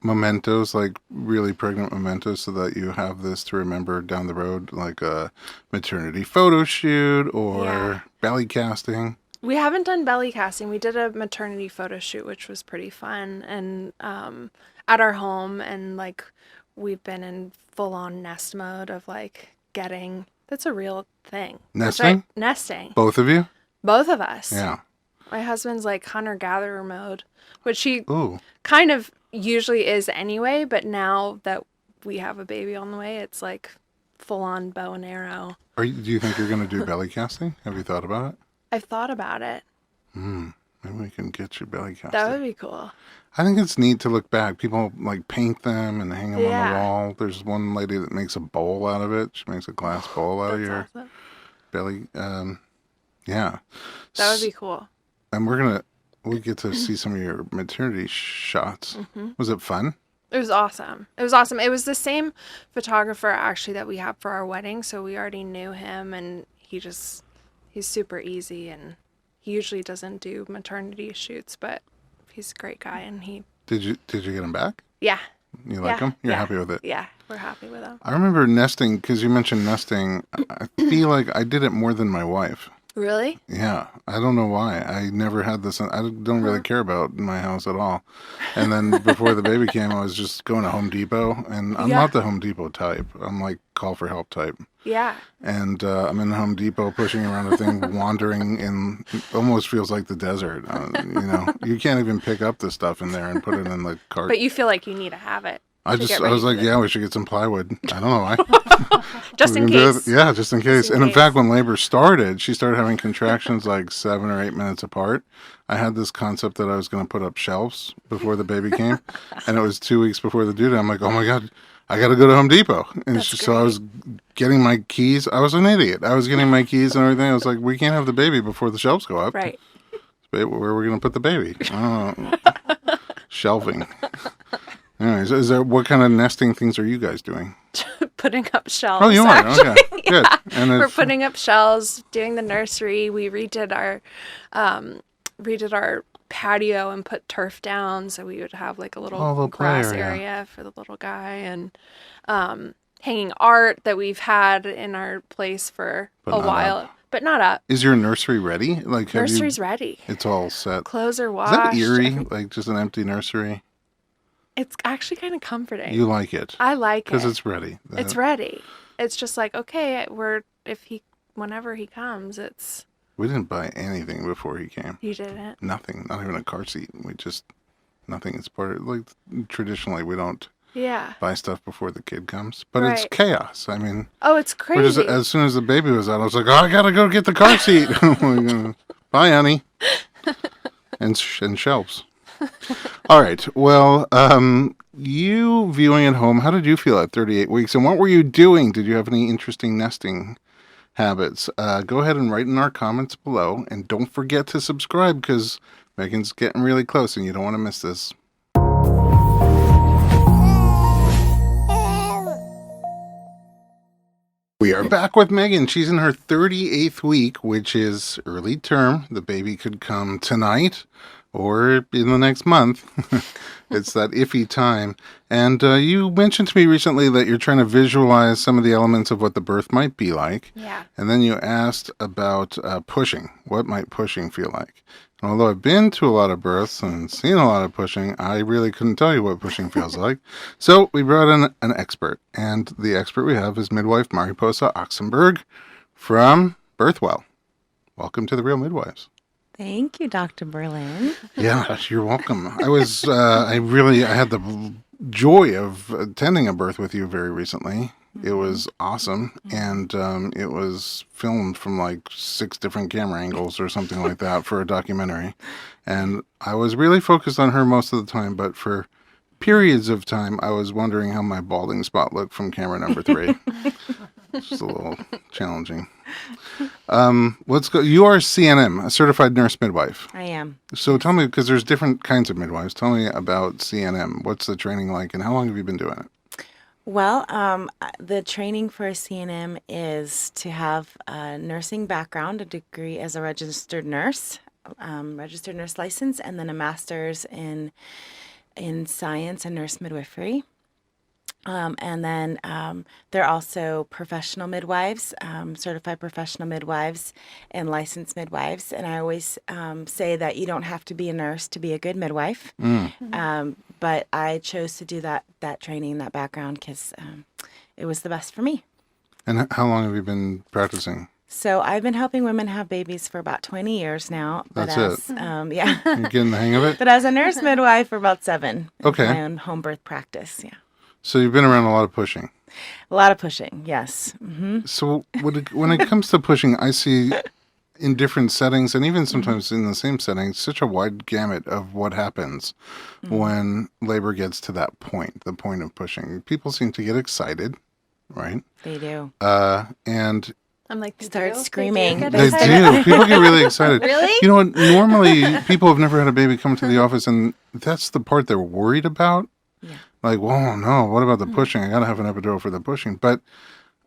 mementos, like really pregnant mementos, so that you have this to remember down the road, like a maternity photo shoot or belly casting? We haven't done belly casting. We did a maternity photo shoot, which was pretty fun, and at our home, and like we've been in full-on nest mode of like getting... That's a real thing. Nesting? Nesting. Both of you? Both of us. Yeah. My husband's like hunter-gatherer mode, which he kind of usually is anyway, but now that we have a baby on the way, it's like full-on bow and arrow. Do you think you're going to do belly casting? Have you thought about it? I've thought about it. Maybe we can get you belly casting. That would be cool. I think it's neat to look back. People like paint them and hang them on the wall. There's one lady that makes a bowl out of it. She makes a glass bowl out of your belly. Yeah. That would be cool. And we get to see some of your maternity shots. Mm-hmm. Was it fun? It was awesome. It was the same photographer actually that we have for our wedding, so we already knew him, and he's super easy, and he usually doesn't do maternity shoots, but he's a great guy, and he... Did you get him back? Yeah. You like him? You're happy with it? Yeah, we're happy with him. I remember nesting, because you mentioned nesting. I feel like I did it more than my wife. Really? Yeah. I don't know why. I never had this. I don't really care about my house at all. And then before the baby came, I was just going to Home Depot, and I'm not the Home Depot type. I'm like call for help type. Yeah. And I'm in Home Depot pushing around a thing, wandering in, almost feels like the desert. You can't even pick up the stuff in there and put it in the cart. But you feel like you need to have it. I was like, we should get some plywood. I don't know why. Just in case. Yeah, just in case. And in fact, when labor started, she started having contractions like 7 or 8 minutes apart. I had this concept that I was going to put up shelves before the baby came. And it was 2 weeks before the due date. I'm like, oh my God, I got to go to Home Depot. And so I was getting my keys. I was an idiot. I was getting my keys and everything. I was like, we can't have the baby before the shelves go up. Right. Where are we going to put the baby? Shelving. Anyways, what kind of nesting things are you guys doing? Putting up shelves. Oh, you are? Okay, good. And we're putting up shelves, doing the nursery. We redid our patio and put turf down, so we would have like a little grass area for the little guy, and hanging art that we've had in our place for a while. But not up. Is your nursery ready? Nursery's ready. It's all set. Clothes are washed. Is that eerie? Like just an empty nursery? It's actually kind of comforting. You like it. I like it. Because it's ready. It's ready. It's just like, okay, whenever he comes, We didn't buy anything before he came. You didn't? Nothing. Not even a car seat. Nothing. It's part of, like, traditionally we don't buy stuff before the kid comes. But it's chaos. I mean. Oh, it's crazy. As soon as the baby was out, I was like, I gotta go get the car seat. Bye, honey. And shelves. All right. Well, you viewing at home, how did you feel at 38 weeks? And what were you doing? Did you have any interesting nesting habits? Go ahead and write in our comments below. And don't forget to subscribe because Megan's getting really close and you don't want to miss this. We are back with Megan. She's in her 38th week, which is early term. The baby could come tonight or in the next month. It's that iffy time. And you mentioned to me recently that you're trying to visualize some of the elements of what the birth might be like. Yeah. And then you asked about pushing. What might pushing feel like? And although I've been to a lot of births and seen a lot of pushing, I really couldn't tell you what pushing feels like. So we brought in an expert. And the expert we have is midwife Mariposa Oxenberg from Birthwell. Welcome to the Real Midwives. Thank you, Dr. Berlin. Yeah, you're welcome. I had the joy of attending a birth with you very recently. It was awesome. And it was filmed from like 6 different camera angles or something like that for a documentary. And I was really focused on her most of the time, but for periods of time, I was wondering how my balding spot looked from camera number 3. It's just a little challenging. Let's go. You are CNM, a certified nurse midwife. I am. So tell me, because there's different kinds of midwives. Tell me about CNM. What's the training like, and how long have you been doing it? Well, the training for a CNM is to have a nursing background, a degree as a registered nurse license, and then a master's in science and nurse midwifery. And then they're also professional midwives, certified professional midwives and licensed midwives. And I always say that you don't have to be a nurse to be a good midwife. But I chose to do that training, that background, because it was the best for me. And how long have you been practicing? So I've been helping women have babies for about 20 years now. That's it. Yeah. You're getting the hang of it? But as a nurse midwife for about 7. Okay. My own home birth practice, yeah. So you've been around a lot of pushing. A lot of pushing, yes. Mm-hmm. So when it comes to pushing, I see in different settings, and even sometimes in the same setting, such a wide gamut of what happens when labor gets to that point, the point of pushing. People seem to get excited, right? They do. And I'm like, start screaming. They do. People get really excited. Really? You know what? Normally, people have never had a baby come to the office, and that's the part they're worried about. Yeah. Like, well, no, what about the pushing? I got to have an epidural for the pushing. But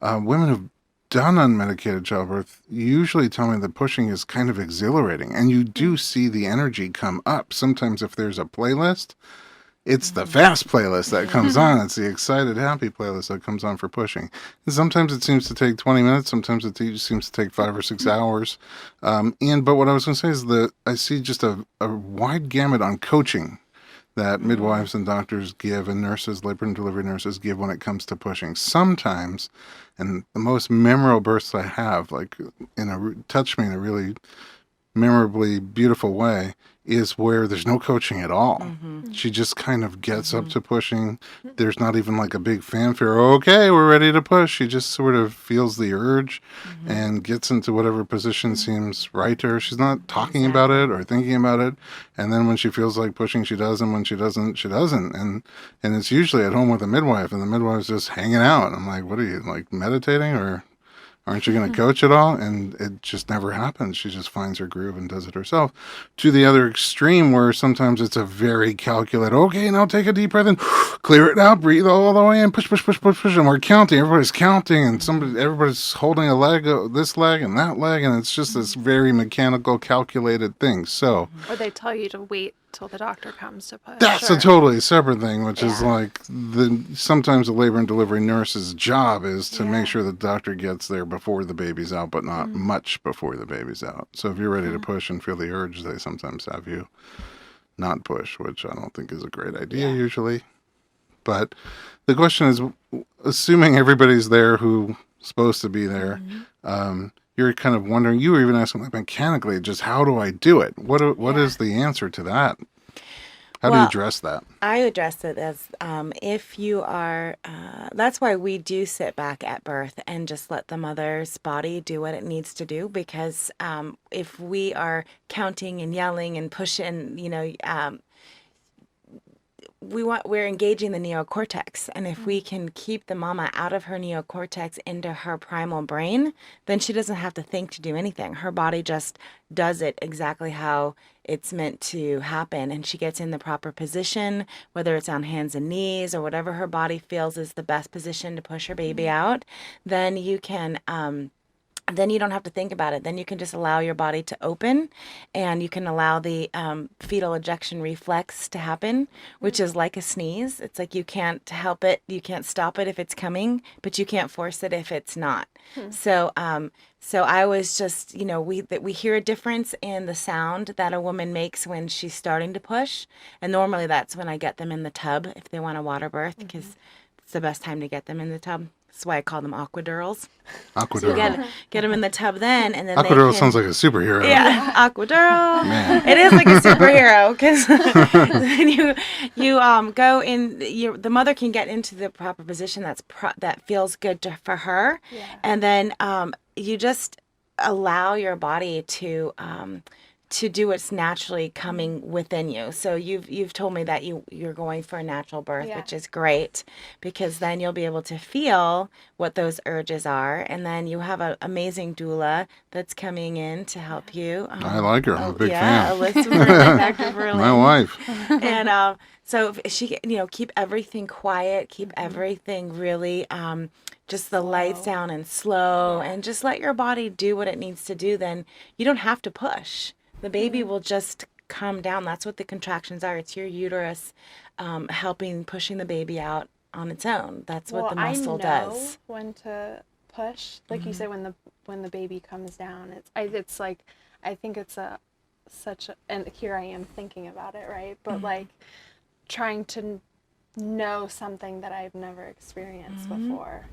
women who've done unmedicated childbirth usually tell me that pushing is kind of exhilarating. And you do see the energy come up. Sometimes if there's a playlist, it's the fast playlist that comes on. It's the excited, happy playlist that comes on for pushing. And sometimes it seems to take 20 minutes. Sometimes it seems to take 5 or 6 hours. But what I was going to say is that I see just a wide gamut on coaching that midwives and doctors give and nurses, labor and delivery nurses give when it comes to pushing. Sometimes, and the most memorable births I have, like touch me in a really memorably beautiful way, is where there's no coaching at all. She just kind of gets up to pushing. There's not even like a big fanfare. Okay, we're ready to push. She just sort of feels the urge and gets into whatever position seems right to her. She's not talking about it or thinking about it. And then when she feels like pushing, she does. And when she doesn't, she doesn't. And it's usually at home with a midwife, and the midwife's just hanging out. I'm like, what are you, like meditating, or aren't you going to coach at all? And it just never happens. She just finds her groove and does it herself. To the other extreme, where sometimes it's a very calculated, okay, now take a deep breath in, clear it out, breathe all the way in, push, and we're counting. Everybody's counting, and everybody's holding a leg, this leg and that leg, and it's just this very mechanical, calculated thing. So, or they tell you to wait till the doctor comes to push. That's a totally separate thing, which is like sometimes the labor and delivery nurse's job is to make sure the doctor gets there before the baby's out, but not much before the baby's out. So if you're ready to push and feel the urge, they sometimes have you not push, which I don't think is a great idea usually. But the question is, assuming everybody's there who's supposed to be there, you're kind of wondering, you were even asking like mechanically, just how do I do it? What is the answer to that? How do you address that? I address it as if you are, that's why we do sit back at birth and just let the mother's body do what it needs to do. Because if we are counting and yelling and pushing, we're engaging the neocortex, and if we can keep the mama out of her neocortex into her primal brain, then she doesn't have to think to do anything. Her body just does it exactly how it's meant to happen, and she gets in the proper position, whether it's on hands and knees or whatever her body feels is the best position to push her baby out. Then you can then you don't have to think about it. Then you can just allow your body to open, and you can allow the fetal ejection reflex to happen, which is like a sneeze. It's like you can't help it. You can't stop it if it's coming, but you can't force it if it's not. So I was just, we hear a difference in the sound that a woman makes when she's starting to push. And normally that's when I get them in the tub if they want a water birth, because it's the best time to get them in the tub. That's why I call them aquadurals. Aquadural. So get them in the tub then, and then Aquadural sounds like a superhero. Yeah, aquadural. Man. It is like a superhero, because then you go in. The mother can get into the proper position that feels good for her, and then you just allow your body to do what's naturally coming within you. So you've told me that you're going for a natural birth, which is great, because then you'll be able to feel what those urges are, and then you have an amazing doula that's coming in to help you. I like her. I'm a big fan. My wife. And so if she, keep everything quiet, keep everything really just the lights down and slow, and just let your body do what it needs to do. Then you don't have to push. The baby will just come down. That's what the contractions are. It's your uterus pushing the baby out on its own. That's what the muscle does. When to push, like you said, when the baby comes down, it's like, I think it's and here I am thinking about it, right? But like trying to know something that I've never experienced before.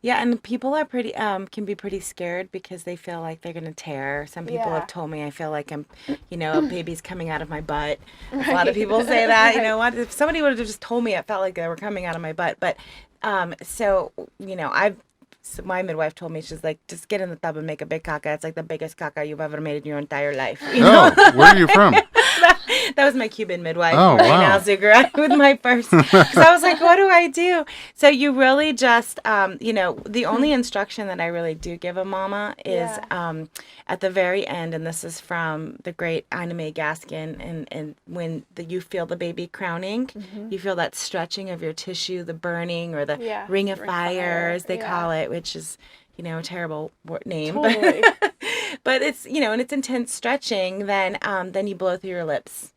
Yeah, and people are can be pretty scared because they feel like they're going to tear. Some people have told me I feel like I'm, a baby's coming out of my butt. Right. A lot of people say that. You know what? If somebody would have just told me it felt like they were coming out of my butt. But my midwife told me, she's like, just get in the tub and make a big caca. It's like the biggest caca you've ever made in your entire life. Where are you from? That was my Cuban midwife. Oh, wow. With my first. So I was like, what do I do? So you really just, the only instruction that I really do give a mama is at the very end, and this is from the great Ina May Gaskin, and when you feel the baby crowning, you feel that stretching of your tissue, the burning, or the ring of fire, as they call it, which is, a terrible name. Totally. But it's, and it's intense stretching, then you blow through your lips.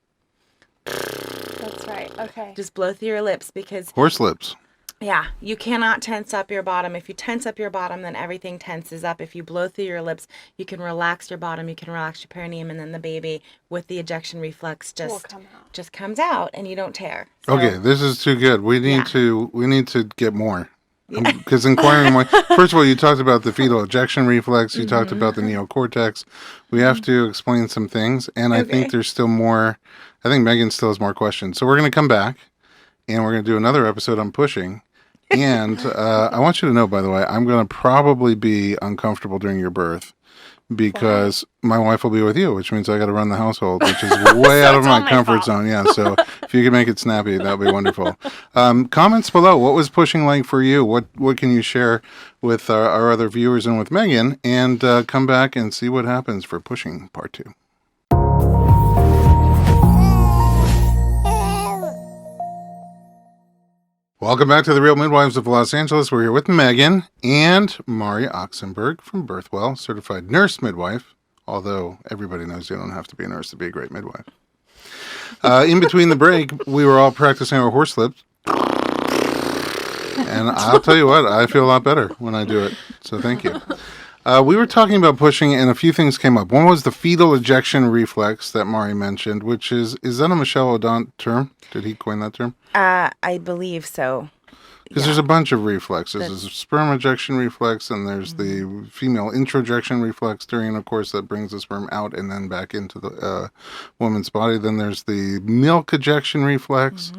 That's right. Okay. Just blow through your lips, because horse lips. Yeah, you cannot tense up your bottom. If you tense up your bottom, then everything tenses up. If you blow through your lips, you can relax your bottom, you can relax your perineum, and then the baby with the ejection reflex just comes out, and you don't tear. So, okay, this is too good. We need to get more. Because inquiring why, first of all, you talked about the fetal ejection reflex. You talked about the neocortex. We have to explain some things, and I think there's still more. I think Megan still has more questions. So we're going to come back, and we're going to do another episode on pushing. And I want you to know, by the way, I'm going to probably be uncomfortable during your birth, because my wife will be with you, which means I got to run the household, which is way out of my comfort zone. Yeah, so if you can make it snappy, that would be wonderful. Comments below. What was pushing like for you? What can you share with our other viewers and with Megan? And come back and see what happens for pushing part 2. Welcome back to the Real Midwives of Los Angeles. We're here with Megan and Mari Oxenberg from Birthwell, certified nurse midwife, although everybody knows you don't have to be a nurse to be a great midwife. In between the break, we were all practicing our horse lips. And I'll tell you what, I feel a lot better when I do it. So thank you. We were talking about pushing, and a few things came up. One was the fetal ejection reflex that Mari mentioned, which is that a Michel Odent term? Did he coin that term? I believe so. Because there's a bunch of reflexes. There's a sperm ejection reflex, and there's the female introjection reflex during intercourse that brings the sperm out and then back into the woman's body. Then there's the milk ejection reflex.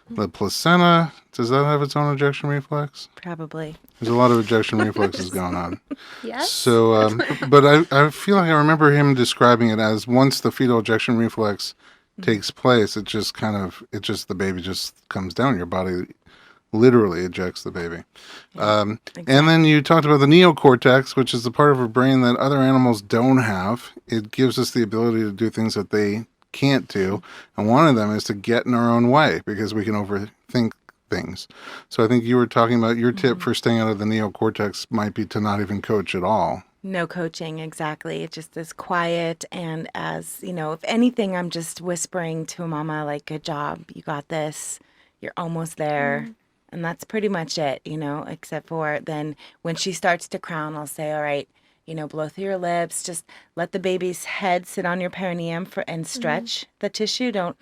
The placenta, does that have its own ejection reflex? Probably. There's a lot of ejection reflexes going on. Yes. So, but I feel like I remember him describing it as once the fetal ejection reflex takes place, the baby just comes down. Your body literally ejects the baby. Exactly. And then you talked about the neocortex, which is the part of our brain that other animals don't have. It gives us the ability to do things that they can't do. And one of them is to get in our own way because we can overthink things. So I think you were talking about your tip for staying out of the neocortex might be to not even coach at all. No coaching, exactly. It's just as quiet. And as, if anything, I'm just whispering to mama, like, good job. You got this. You're almost there. And that's pretty much it, except for then when she starts to crown, I'll say, all right, blow through your lips. Just let the baby's head sit on your perineum and stretch the tissue. Don't,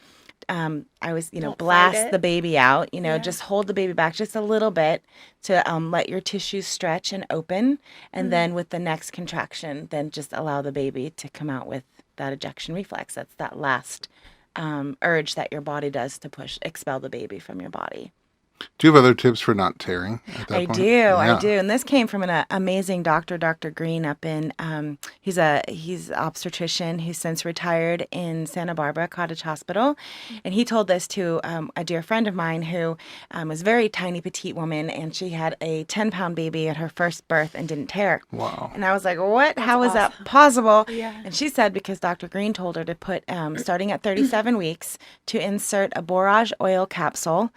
I always, Don't blast the baby out, just hold the baby back just a little bit to let your tissues stretch and open. And then with the next contraction, then just allow the baby to come out with that ejection reflex. That's that last urge that your body does to expel the baby from your body. Do you have other tips for not tearing at that I point? do. Yeah. I do. And this came from an amazing doctor, Dr. Green, up in, he's an obstetrician who's since retired in Santa Barbara Cottage Hospital. And he told this to a dear friend of mine who was a very tiny, petite woman, and she had a 10-pound baby at her first birth and didn't tear. Wow. And I was like, what? How is that possible? Yeah. And she said because Dr. Green told her to put, starting at 37 weeks, to insert a borage oil capsule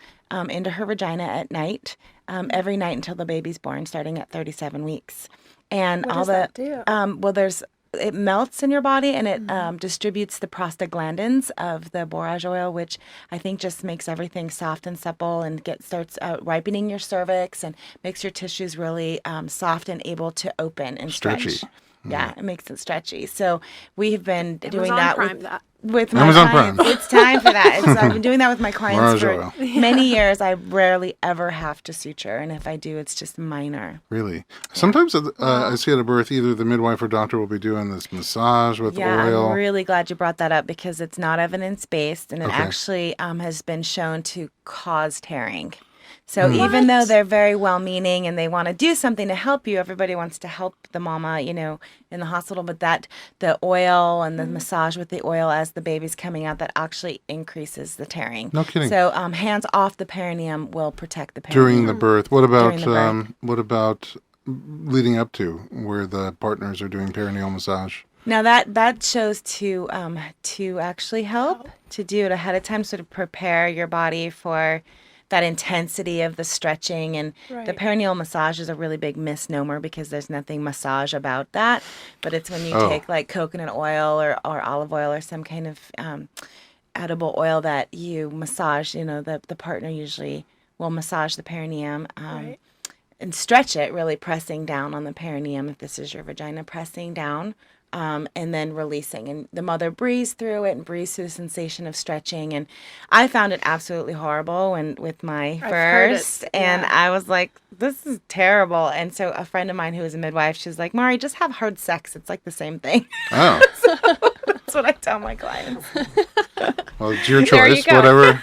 into her vagina at night, every night until the baby's born, starting at 37 weeks. And What all does the that do? it melts in your body and it distributes the prostaglandins of the borage oil, which I think just makes everything soft and supple and starts ripening your cervix and makes your tissues really soft and able to open and Stretchy. stretch. Yeah, it makes it stretchy. So we have been doing Amazon that Prime with my Amazon clients. Prime. It's time for that. I've been doing that with my clients Borage oil. for many years. I rarely ever have to suture, and if I do, it's just minor. Really? Sometimes I see at a birth, either the midwife or doctor will be doing this massage with oil. I'm really glad you brought that up because it's not evidence-based, and it Okay. actually has been shown to cause tearing. So even though they're very well-meaning and they want to do something to help you, everybody wants to help the mama, in the hospital, but the oil and the massage with the oil as the baby's coming out, that actually increases the tearing. No kidding. So hands off the perineum will protect the perineum. During the birth. What about During the what about leading up to where the partners are doing perineal massage? Now that shows to actually help to do it ahead of time, so to prepare your body for that intensity of the stretching. And the perineal massage is a really big misnomer because there's nothing massage about that. But it's when you take like coconut oil or olive oil or some kind of edible oil that you massage, the partner usually will massage the perineum and stretch it, really pressing down on the perineum if this is your vagina, pressing down. And then releasing. And the mother breathes through it and breathes through the sensation of stretching. And I found it absolutely horrible with my first. And I was like, this is terrible. And so a friend of mine who is a midwife, she was like, Mari, just have hard sex. It's like the same thing. Oh. So that's what I tell my clients. Well, it's your There you choice. go. Whatever.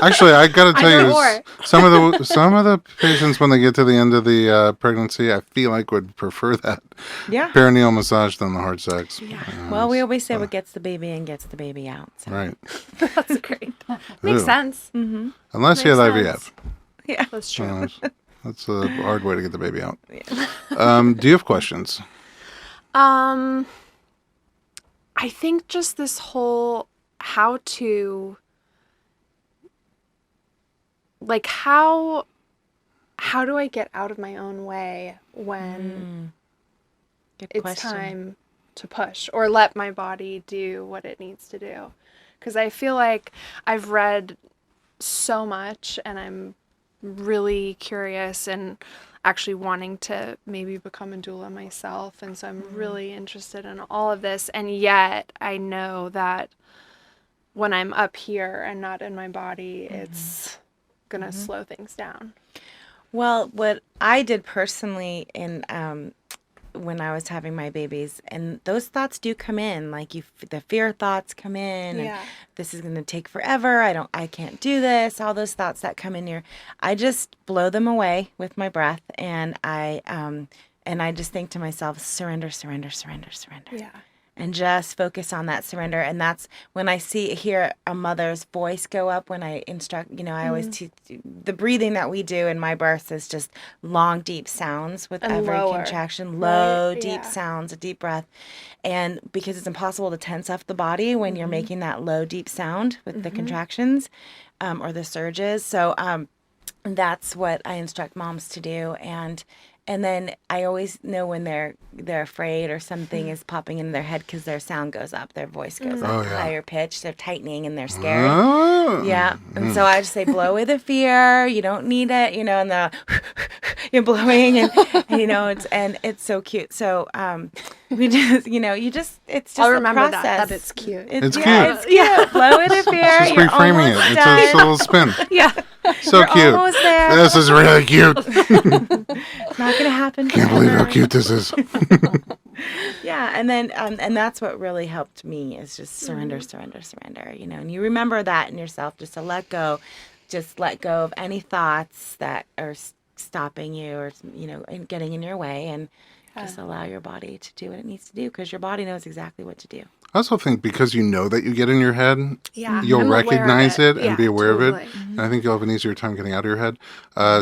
Actually, I got to tell Either you, or. some of the patients when they get to the end of the pregnancy, I feel like would prefer that Yeah. perineal massage than the hard sex. Yeah. Well, we always say what gets the baby in gets the baby out. So. Right. That's great. Makes Ew. sense. Unless you have Makes IVF. sense. Yeah. That's true. That's a hard way to get the baby out. Do you have questions? I think just this whole how do I get out of my own way when Good it's question. time to push or let my body do what it needs to do? Because I feel like I've read so much and I'm really curious and actually wanting to maybe become a doula myself. And so I'm really interested in all of this. And yet I know that when I'm up here and not in my body, it's going to slow things down. Well, what I did personally in when I was having my babies, and those thoughts do come in, like the fear thoughts come in, and this is going to take forever. I can't do this. All those thoughts that come in here, I just blow them away with my breath, and I just think to myself, surrender, surrender, surrender, surrender. Yeah. And just focus on that surrender. And that's when I hear a mother's voice go up when I instruct, I always teach the breathing that we do in my births is just long, deep sounds with every contraction, low, deep sounds, a deep breath. And because it's impossible to tense up the body when you're making that low, deep sound with the contractions or the surges. So that's what I instruct moms to do. And then I always know when they're afraid or something is popping in their head because their sound goes up, their voice goes up, higher pitch, they're tightening and they're scared. Yeah. And so I just say, blow away the fear. You don't need it, and you're blowing and it's so cute. So we just, it's just I'll remember a process. that it's cute. It's cute. It's cute. Blow away the fear. Just You're reframing almost it. done. It's a little spin. Yeah. So You're cute. almost there. This is really cute. It's not going to happen. Can't believe how cute this is. Yeah, and then and that's what really helped me is just surrender, surrender, surrender. And you remember that in yourself, just to let go of any thoughts that are stopping you or and getting in your way, and just allow your body to do what it needs to do because your body knows exactly what to do. I also think because you know that you get in your head, you'll I'm recognize it and be aware of totally. it. And I think you'll have an easier time getting out of your head.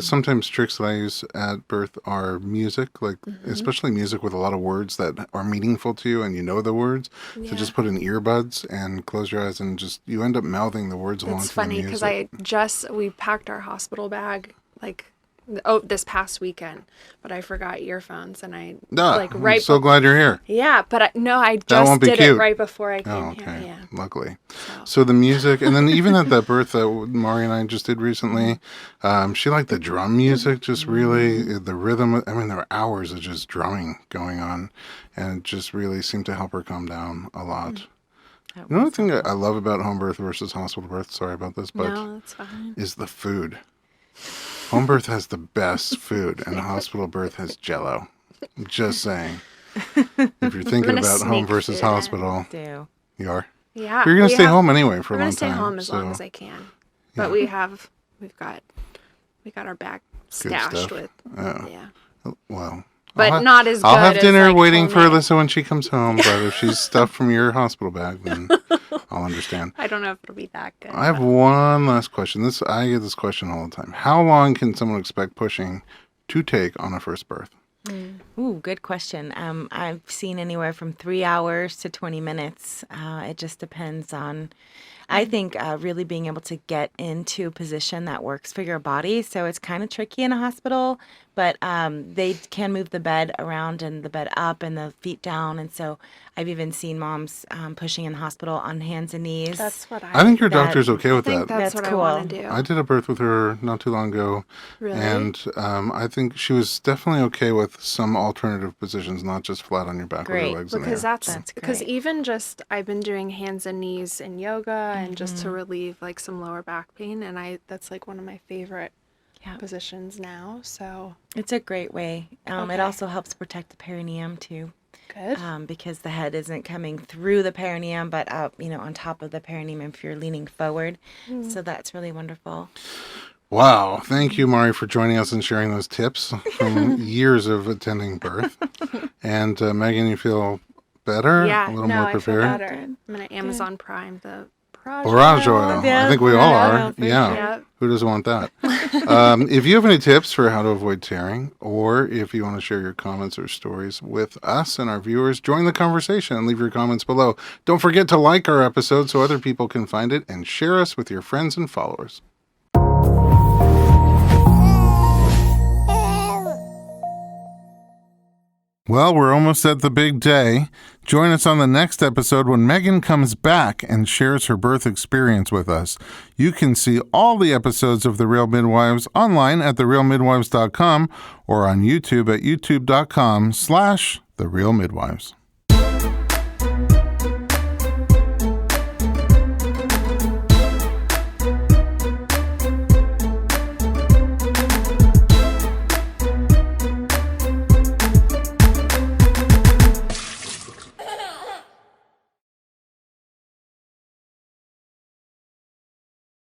Sometimes tricks that I use at birth are music, like especially music with a lot of words that are meaningful to you and you know the words. So just put in earbuds and close your eyes and just, you end up mouthing the words along to It's the funny music. because we packed our hospital bag this past weekend, but I forgot earphones and I I'm so glad you're here. Yeah, but I won't just be did cute. it right before I came Oh, okay. here. Yeah. Luckily. So the music, and then even at that birth that Mari and I just did recently, she liked the drum music, just really, the rhythm. I mean, there were hours of just drumming going on, and it just really seemed to help her calm down a lot. Another thing I love about home birth versus hospital birth, sorry about this, but No, that's fine. is the food. Home birth has the best food, and hospital birth has Jell-O. Just saying. If you're thinking about home sneak versus food in. hospital, Do. you are. Yeah. You're going to stay home anyway for a I'm long gonna stay time. home as so long as I can. But we got our bag stashed stuff. with well, but not as good I'll have as, dinner like, waiting for homemade. Alyssa when she comes home, but if she's stuffed from your hospital bag, then I'll understand. I don't know if it'll be that good. I have one last question. I get this question all the time. How long can someone expect pushing to take on a first birth? Ooh, good question. I've seen anywhere from 3 hours to 20 minutes. It just depends on, I think, really being able to get into a position that works for your body. So it's kind of tricky in a hospital, but they can move the bed around and the bed up and the feet down. And so I've even seen moms pushing in the hospital on hands and knees. That's what I think your doctor's okay with I think that. that's what cool. I want to do. I did a birth with her not too long ago. Really? And I think she was definitely okay with some alternative positions, not just flat on your back with Great, your legs in the Because air. that's because great. even just I've been doing hands and knees in yoga and just to relieve like some lower back pain, and that's like one of my favorite positions now. So It's a great way. It Okay. also helps protect the perineum too. good. Because the head isn't coming through the perineum, but up, on top of the perineum if you're leaning forward. So that's really wonderful. Wow. Thank you, Mari, for joining us and sharing those tips from years of attending birth. And Megan, you feel better? Yeah, A little no, more I feel prepared? better. I'm gonna Amazon Prime the Borage oil. Yeah, I think we all borage are. oil for Yeah. sure. Yep. Who doesn't want that? If you have any tips for how to avoid tearing, or if you want to share your comments or stories with us and our viewers, join the conversation and leave your comments below. Don't forget to like our episode so other people can find it, and share us with your friends and followers. Well, we're almost at the big day. Join us on the next episode when Megan comes back and shares her birth experience with us. You can see all the episodes of The Real Midwives online at therealmidwives.com or on YouTube at youtube.com/therealmidwives.